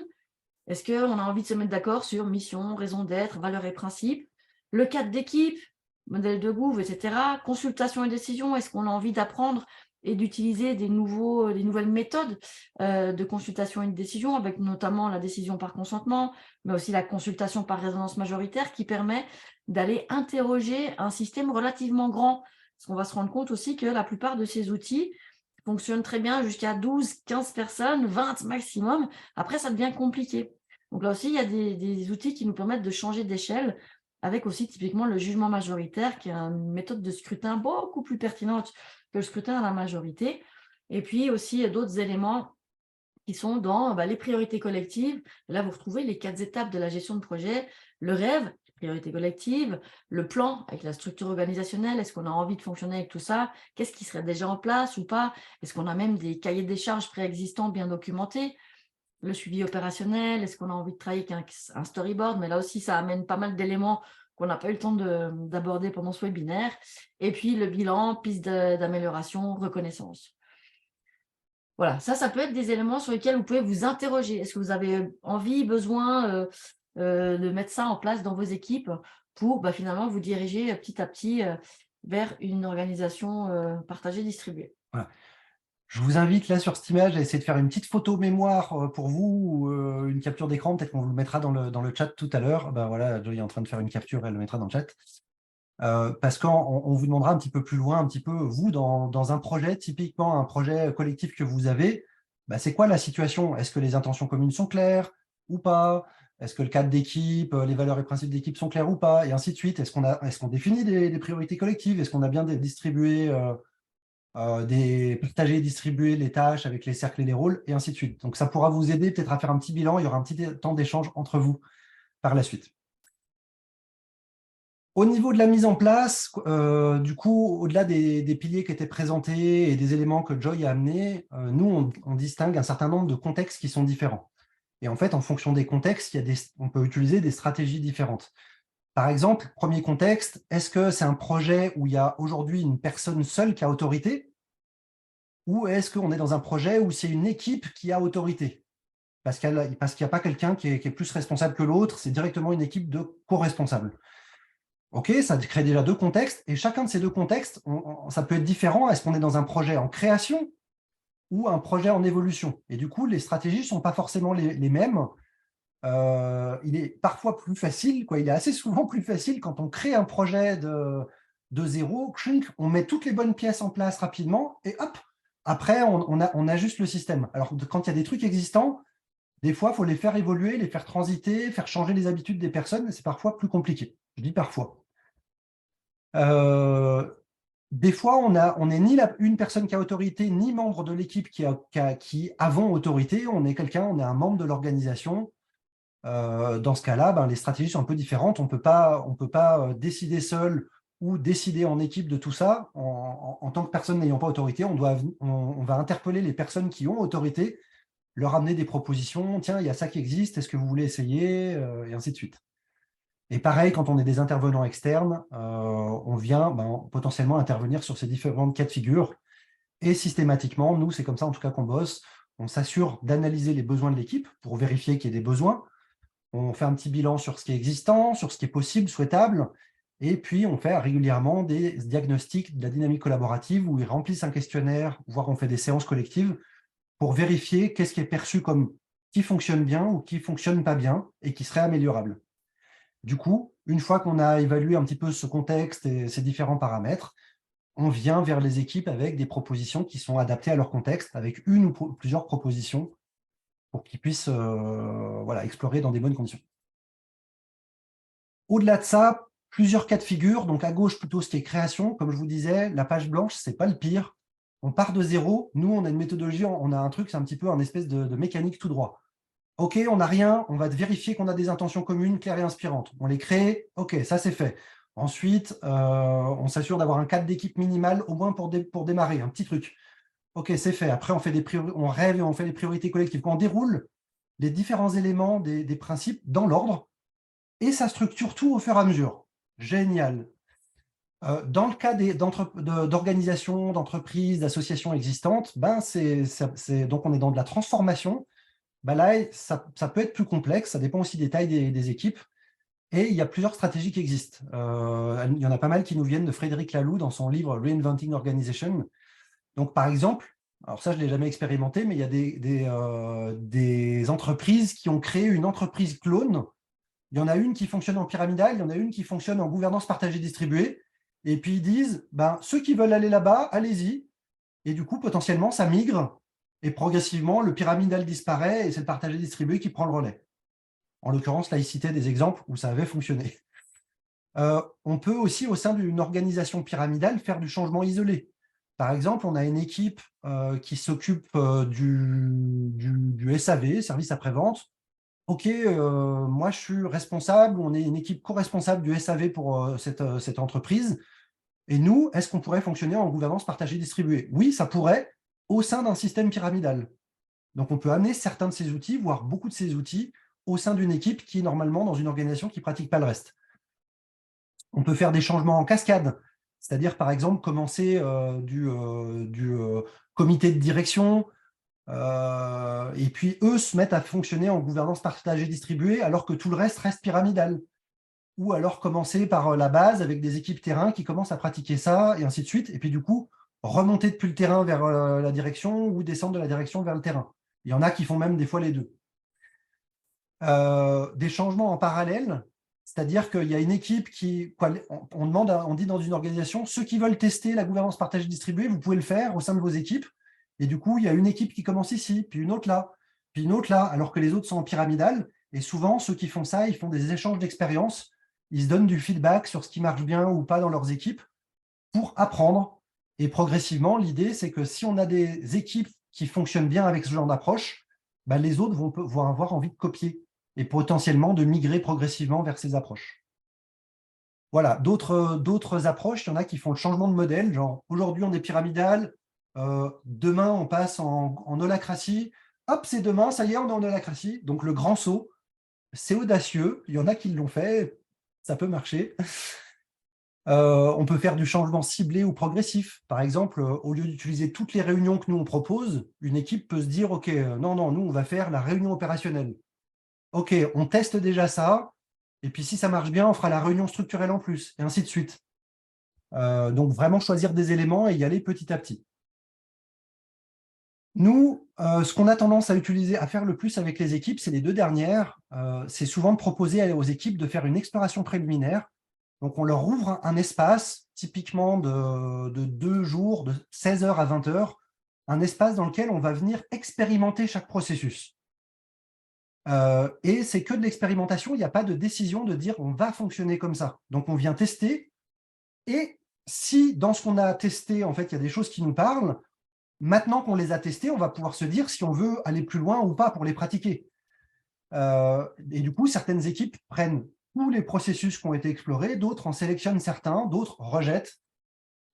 Est-ce qu'on a envie de se mettre d'accord sur mission, raison d'être, valeurs et principes? Le cadre d'équipe, modèle de gouv, etc. Consultation et décision, est-ce qu'on a envie d'apprendre et d'utiliser des nouvelles méthodes de consultation et de décision, avec notamment la décision par consentement, mais aussi la consultation par résonance majoritaire qui permet d'aller interroger un système relativement grand. Parce qu'on va se rendre compte aussi que la plupart de ces outils fonctionnent très bien jusqu'à 12, 15 personnes, 20 maximum. Après, ça devient compliqué. Donc là aussi, il y a des outils qui nous permettent de changer d'échelle, avec aussi typiquement le jugement majoritaire, qui est une méthode de scrutin beaucoup plus pertinente que le scrutin à la majorité. Et puis aussi d'autres éléments qui sont dans les priorités collectives. Là, vous retrouvez les 4 étapes de la gestion de projet, le rêve, priorité collective, le plan avec la structure organisationnelle, est-ce qu'on a envie de fonctionner avec tout ça? Qu'est-ce qui serait déjà en place ou pas? Est-ce qu'on a même des cahiers des charges préexistants bien documentés? Le suivi opérationnel, est-ce qu'on a envie de travailler avec un storyboard? Mais là aussi, ça amène pas mal d'éléments qu'on n'a pas eu le temps d'aborder pendant ce webinaire. Et puis, le bilan, piste d'amélioration, reconnaissance. Voilà, ça peut être des éléments sur lesquels vous pouvez vous interroger. Est-ce que vous avez envie, besoin de mettre ça en place dans vos équipes pour finalement vous diriger petit à petit vers une organisation partagée, distribuée? Voilà. Je vous invite là sur cette image à essayer de faire une petite photo mémoire pour vous, ou une capture d'écran, peut-être qu'on vous le mettra dans le chat tout à l'heure. Ben voilà, Joy est en train de faire une capture, elle le mettra dans le chat. Parce qu'on vous demandera un petit peu plus loin, un petit peu, vous, dans un projet, typiquement un projet collectif que vous avez, c'est quoi la situation? Est-ce que les intentions communes sont claires ou pas? Est-ce que le cadre d'équipe, les valeurs et principes d'équipe sont clairs ou pas? Et ainsi de suite. Est-ce qu'on définit des priorités collectives? Est-ce qu'on a bien distribué, partager et distribuer les tâches avec les cercles et les rôles, et ainsi de suite. Donc, ça pourra vous aider peut-être à faire un petit bilan. Il y aura un petit temps d'échange entre vous par la suite. Au niveau de la mise en place, du coup, au-delà des piliers qui étaient présentés et des éléments que Joy a amenés, nous, on distingue un certain nombre de contextes qui sont différents. Et en fait, en fonction des contextes, on peut utiliser des stratégies différentes. Par exemple, premier contexte, est-ce que c'est un projet où il y a aujourd'hui une personne seule qui a autorité, ou est-ce qu'on est dans un projet où c'est une équipe qui a autorité? Parce qu'il n'y a pas quelqu'un qui est plus responsable que l'autre, c'est directement une équipe de co-responsables. OK, ça crée déjà 2 contextes, et chacun de ces 2 contextes, ça peut être différent. Est-ce qu'on est dans un projet en création ou un projet en évolution? Et du coup, les stratégies ne sont pas forcément les mêmes. Il est parfois plus facile, il est assez souvent plus facile quand on crée un projet de zéro, on met toutes les bonnes pièces en place rapidement, et hop, après, on ajuste le système. Alors, quand il y a des trucs existants, des fois, il faut les faire évoluer, les faire transiter, faire changer les habitudes des personnes, et c'est parfois plus compliqué. Je dis parfois. Des fois, on n'est ni une personne qui a autorité, ni membre de l'équipe qui avons autorité. On est un membre de l'organisation. Dans ce cas-là, les stratégies sont un peu différentes. On peut pas décider seul ou décider en équipe de tout ça. En tant que personne n'ayant pas autorité, on va interpeller les personnes qui ont autorité, leur amener des propositions. Tiens, il y a ça qui existe, est-ce que vous voulez essayer? Et ainsi de suite. Et pareil, quand on est des intervenants externes, on vient potentiellement intervenir sur ces différentes cas de figure. Et systématiquement, nous, c'est comme ça en tout cas qu'on bosse. On s'assure d'analyser les besoins de l'équipe pour vérifier qu'il y ait des besoins. On fait un petit bilan sur ce qui est existant, sur ce qui est possible, souhaitable. Et puis, on fait régulièrement des diagnostics de la dynamique collaborative où ils remplissent un questionnaire, voire on fait des séances collectives pour vérifier qu'est-ce qui est perçu comme qui fonctionne bien ou qui ne fonctionne pas bien et qui serait améliorable. Du coup, une fois qu'on a évalué un petit peu ce contexte et ces différents paramètres, on vient vers les équipes avec des propositions qui sont adaptées à leur contexte, avec une ou plusieurs propositions pour qu'ils puissent voilà, explorer dans des bonnes conditions. Au-delà de ça, plusieurs cas de figure. Donc à gauche, plutôt ce qui est création. Comme je vous disais, la page blanche, ce n'est pas le pire. On part de zéro. Nous, on a une méthodologie, on a un truc, c'est un petit peu un espèce de mécanique tout droit. OK, on n'a rien, on va vérifier qu'on a des intentions communes, claires et inspirantes. On les crée, OK, ça c'est fait. Ensuite, on s'assure d'avoir un cadre d'équipe minimal, au moins pour démarrer, un petit truc. OK, c'est fait. Après, on rêve et on fait les priorités collectives. Quand on déroule les différents éléments des principes dans l'ordre, et ça structure tout au fur et à mesure. Génial. Dans le cas d'organisations, d'entreprises, d'associations existantes, donc on est dans de la transformation. Là, ça peut être plus complexe, ça dépend aussi des tailles des équipes. Et il y a plusieurs stratégies qui existent. Il y en a pas mal qui nous viennent de Frédéric Laloux dans son livre Reinventing Organization. Donc, par exemple, alors ça, je ne l'ai jamais expérimenté, mais il y a des entreprises qui ont créé une entreprise clone. Il y en a une qui fonctionne en pyramidale, il y en a une qui fonctionne en gouvernance partagée distribuée. Et puis, ils disent, ceux qui veulent aller là-bas, allez-y. Et du coup, potentiellement, ça migre. Et progressivement, le pyramidal disparaît et c'est le partagé distribué qui prend le relais. En l'occurrence, là, il citait des exemples où ça avait fonctionné. On peut aussi, au sein d'une organisation pyramidale, faire du changement isolé. Par exemple, on a une équipe qui s'occupe du SAV, service après-vente. OK, moi, je suis responsable, on est une équipe co-responsable du SAV pour cette entreprise. Et nous, est-ce qu'on pourrait fonctionner en gouvernance partagée distribuée? Oui, ça pourrait, au sein d'un système pyramidal. Donc, on peut amener certains de ces outils, voire beaucoup de ces outils, au sein d'une équipe qui est normalement dans une organisation qui ne pratique pas le reste. On peut faire des changements en cascade, c'est-à-dire, par exemple, commencer du comité de direction, et puis eux se mettent à fonctionner en gouvernance partagée distribuée, alors que tout le reste pyramidal. Ou alors commencer par la base avec des équipes terrain qui commencent à pratiquer ça, et ainsi de suite. Et puis du coup, remonter depuis le terrain vers la direction ou descendre de la direction vers le terrain. Il y en a qui font même des fois les deux. Des changements en parallèle, c'est-à-dire qu'il y a une équipe on dit dans une organisation, ceux qui veulent tester la gouvernance partagée distribuée, vous pouvez le faire au sein de vos équipes. Et du coup, il y a une équipe qui commence ici, puis une autre là, puis une autre là, alors que les autres sont en pyramidale. Et souvent, ceux qui font ça, ils font des échanges d'expériences. Ils se donnent du feedback sur ce qui marche bien ou pas dans leurs équipes pour apprendre. Et progressivement, l'idée, c'est que si on a des équipes qui fonctionnent bien avec ce genre d'approche, les autres vont avoir envie de copier et potentiellement de migrer progressivement vers ces approches. Voilà, d'autres approches, il y en a qui font le changement de modèle, genre aujourd'hui on est pyramidal, demain on passe en holacratie, hop, c'est demain, ça y est, on est en holacratie, donc le grand saut, c'est audacieux, il y en a qui l'ont fait, ça peut marcher. On peut faire du changement ciblé ou progressif. Par exemple, au lieu d'utiliser toutes les réunions que nous on propose, une équipe peut se dire, OK, non, nous on va faire la réunion opérationnelle. OK, on teste déjà ça, et puis si ça marche bien, on fera la réunion structurelle en plus, et ainsi de suite. Donc vraiment choisir des éléments et y aller petit à petit. Nous, ce qu'on a tendance à faire le plus avec les équipes, c'est les deux dernières. C'est souvent de proposer aux équipes de faire une exploration préliminaire. Donc on leur ouvre un espace, typiquement de 2 jours, de 16 heures à 20 heures, un espace dans lequel on va venir expérimenter chaque processus. Et c'est que de l'expérimentation, il n'y a pas de décision de dire on va fonctionner comme ça. Donc on vient tester, et si dans ce qu'on a testé, en fait, il y a des choses qui nous parlent, maintenant qu'on les a testés, on va pouvoir se dire si on veut aller plus loin ou pas pour les pratiquer. Et du coup, certaines équipes prennent tous les processus qui ont été explorés, d'autres en sélectionnent certains, d'autres rejettent.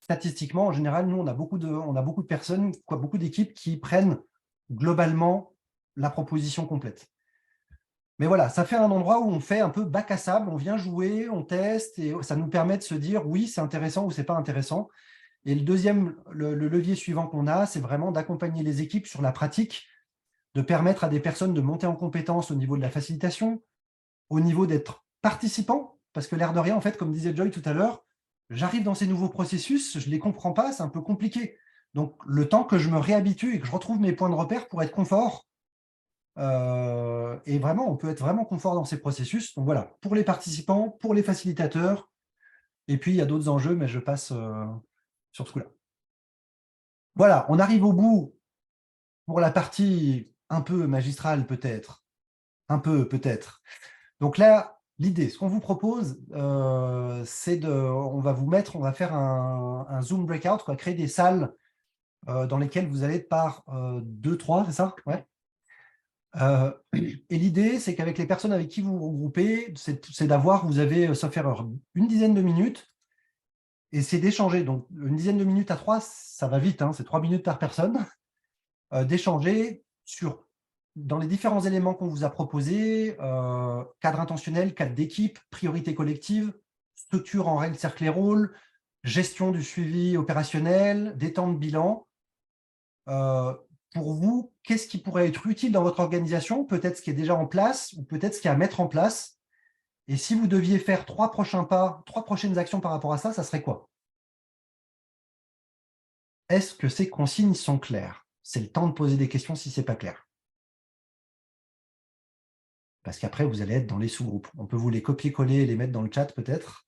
Statistiquement, en général, nous, on a beaucoup de personnes, beaucoup d'équipes qui prennent globalement la proposition complète. Mais voilà, ça fait un endroit où on fait un peu bac à sable, on vient jouer, on teste, et ça nous permet de se dire oui, c'est intéressant ou c'est pas intéressant. Et le levier suivant qu'on a, c'est vraiment d'accompagner les équipes sur la pratique, de permettre à des personnes de monter en compétence au niveau de la facilitation, au niveau d'être participant, parce que l'air de rien, en fait, comme disait Joy tout à l'heure, j'arrive dans ces nouveaux processus, je ne les comprends pas, c'est un peu compliqué. Donc, le temps que je me réhabitue et que je retrouve mes points de repère pour être confort, Et vraiment, on peut être vraiment confort dans ces processus. Donc voilà, pour les participants, pour les facilitateurs, et puis il y a d'autres enjeux, mais je passe sur ce coup-là. Voilà, on arrive au bout pour la partie un peu magistrale peut-être. Un peu peut-être. Donc là, l'idée, ce qu'on vous propose, c'est on va faire un Zoom breakout, on va créer des salles dans lesquelles vous allez être par 2, 3, c'est ça? Ouais. Et l'idée, c'est qu'avec les personnes avec qui vous vous regroupez, c'est d'avoir, vous avez, sauf erreur, une dizaine de minutes, et c'est d'échanger. Donc, une dizaine de minutes à 3, ça va vite, hein, c'est 3 minutes par personne, d'échanger dans les différents éléments qu'on vous a proposés, cadre intentionnel, cadre d'équipe, priorité collective, structure en règle cercle et rôle, gestion du suivi opérationnel, des temps de bilan. Pour vous, qu'est-ce qui pourrait être utile dans votre organisation? Peut-être ce qui est déjà en place ou peut-être ce qui est à mettre en place. Et si vous deviez faire 3 prochains pas, 3 prochaines actions par rapport à ça, ça serait quoi? Est-ce que ces consignes sont claires? C'est le temps de poser des questions si ce n'est pas clair. Parce qu'après, vous allez être dans les sous-groupes. On peut vous les copier-coller et les mettre dans le chat peut-être.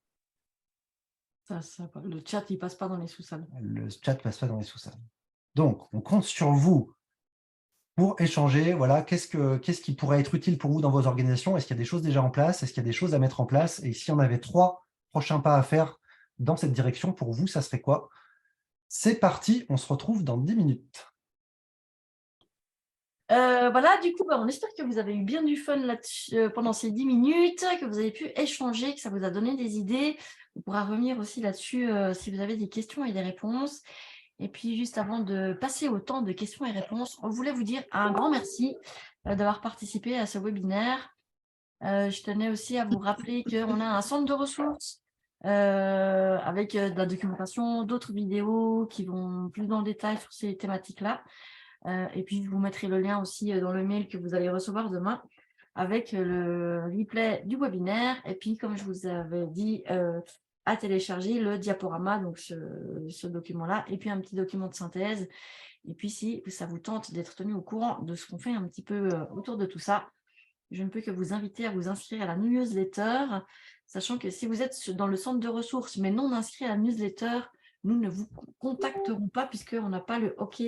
Le chat, il passe pas dans les sous-sols. Le chat ne passe pas dans les sous-sols. Donc, on compte sur vous pour échanger. Voilà, qu'est-ce qui pourrait être utile pour vous dans vos organisations? Est-ce qu'il y a des choses déjà en place? Est-ce qu'il y a des choses à mettre en place? Et si on avait 3 prochains pas à faire dans cette direction, pour vous, ça serait quoi? C'est parti, on se retrouve dans 10 minutes. Voilà, du coup, on espère que vous avez eu bien du fun pendant ces 10 minutes, que vous avez pu échanger, que ça vous a donné des idées. On pourra revenir aussi là-dessus si vous avez des questions et des réponses. Et puis, juste avant de passer au temps de questions et réponses, on voulait vous dire un grand merci d'avoir participé à ce webinaire. Je tenais aussi à vous rappeler qu'on a un centre de ressources avec de la documentation, d'autres vidéos qui vont plus dans le détail sur ces thématiques-là. Et puis, je vous mettrai le lien aussi dans le mail que vous allez recevoir demain avec le replay du webinaire. Et puis, comme je vous avais dit, à télécharger le diaporama, donc ce document-là, et puis un petit document de synthèse. Et puis, si ça vous tente d'être tenu au courant de ce qu'on fait un petit peu autour de tout ça, je ne peux que vous inviter à vous inscrire à la newsletter, sachant que si vous êtes dans le centre de ressources, mais non inscrit à la newsletter, nous ne vous contacterons pas puisqu'on n'a pas le OK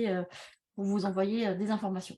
pour vous envoyer des informations.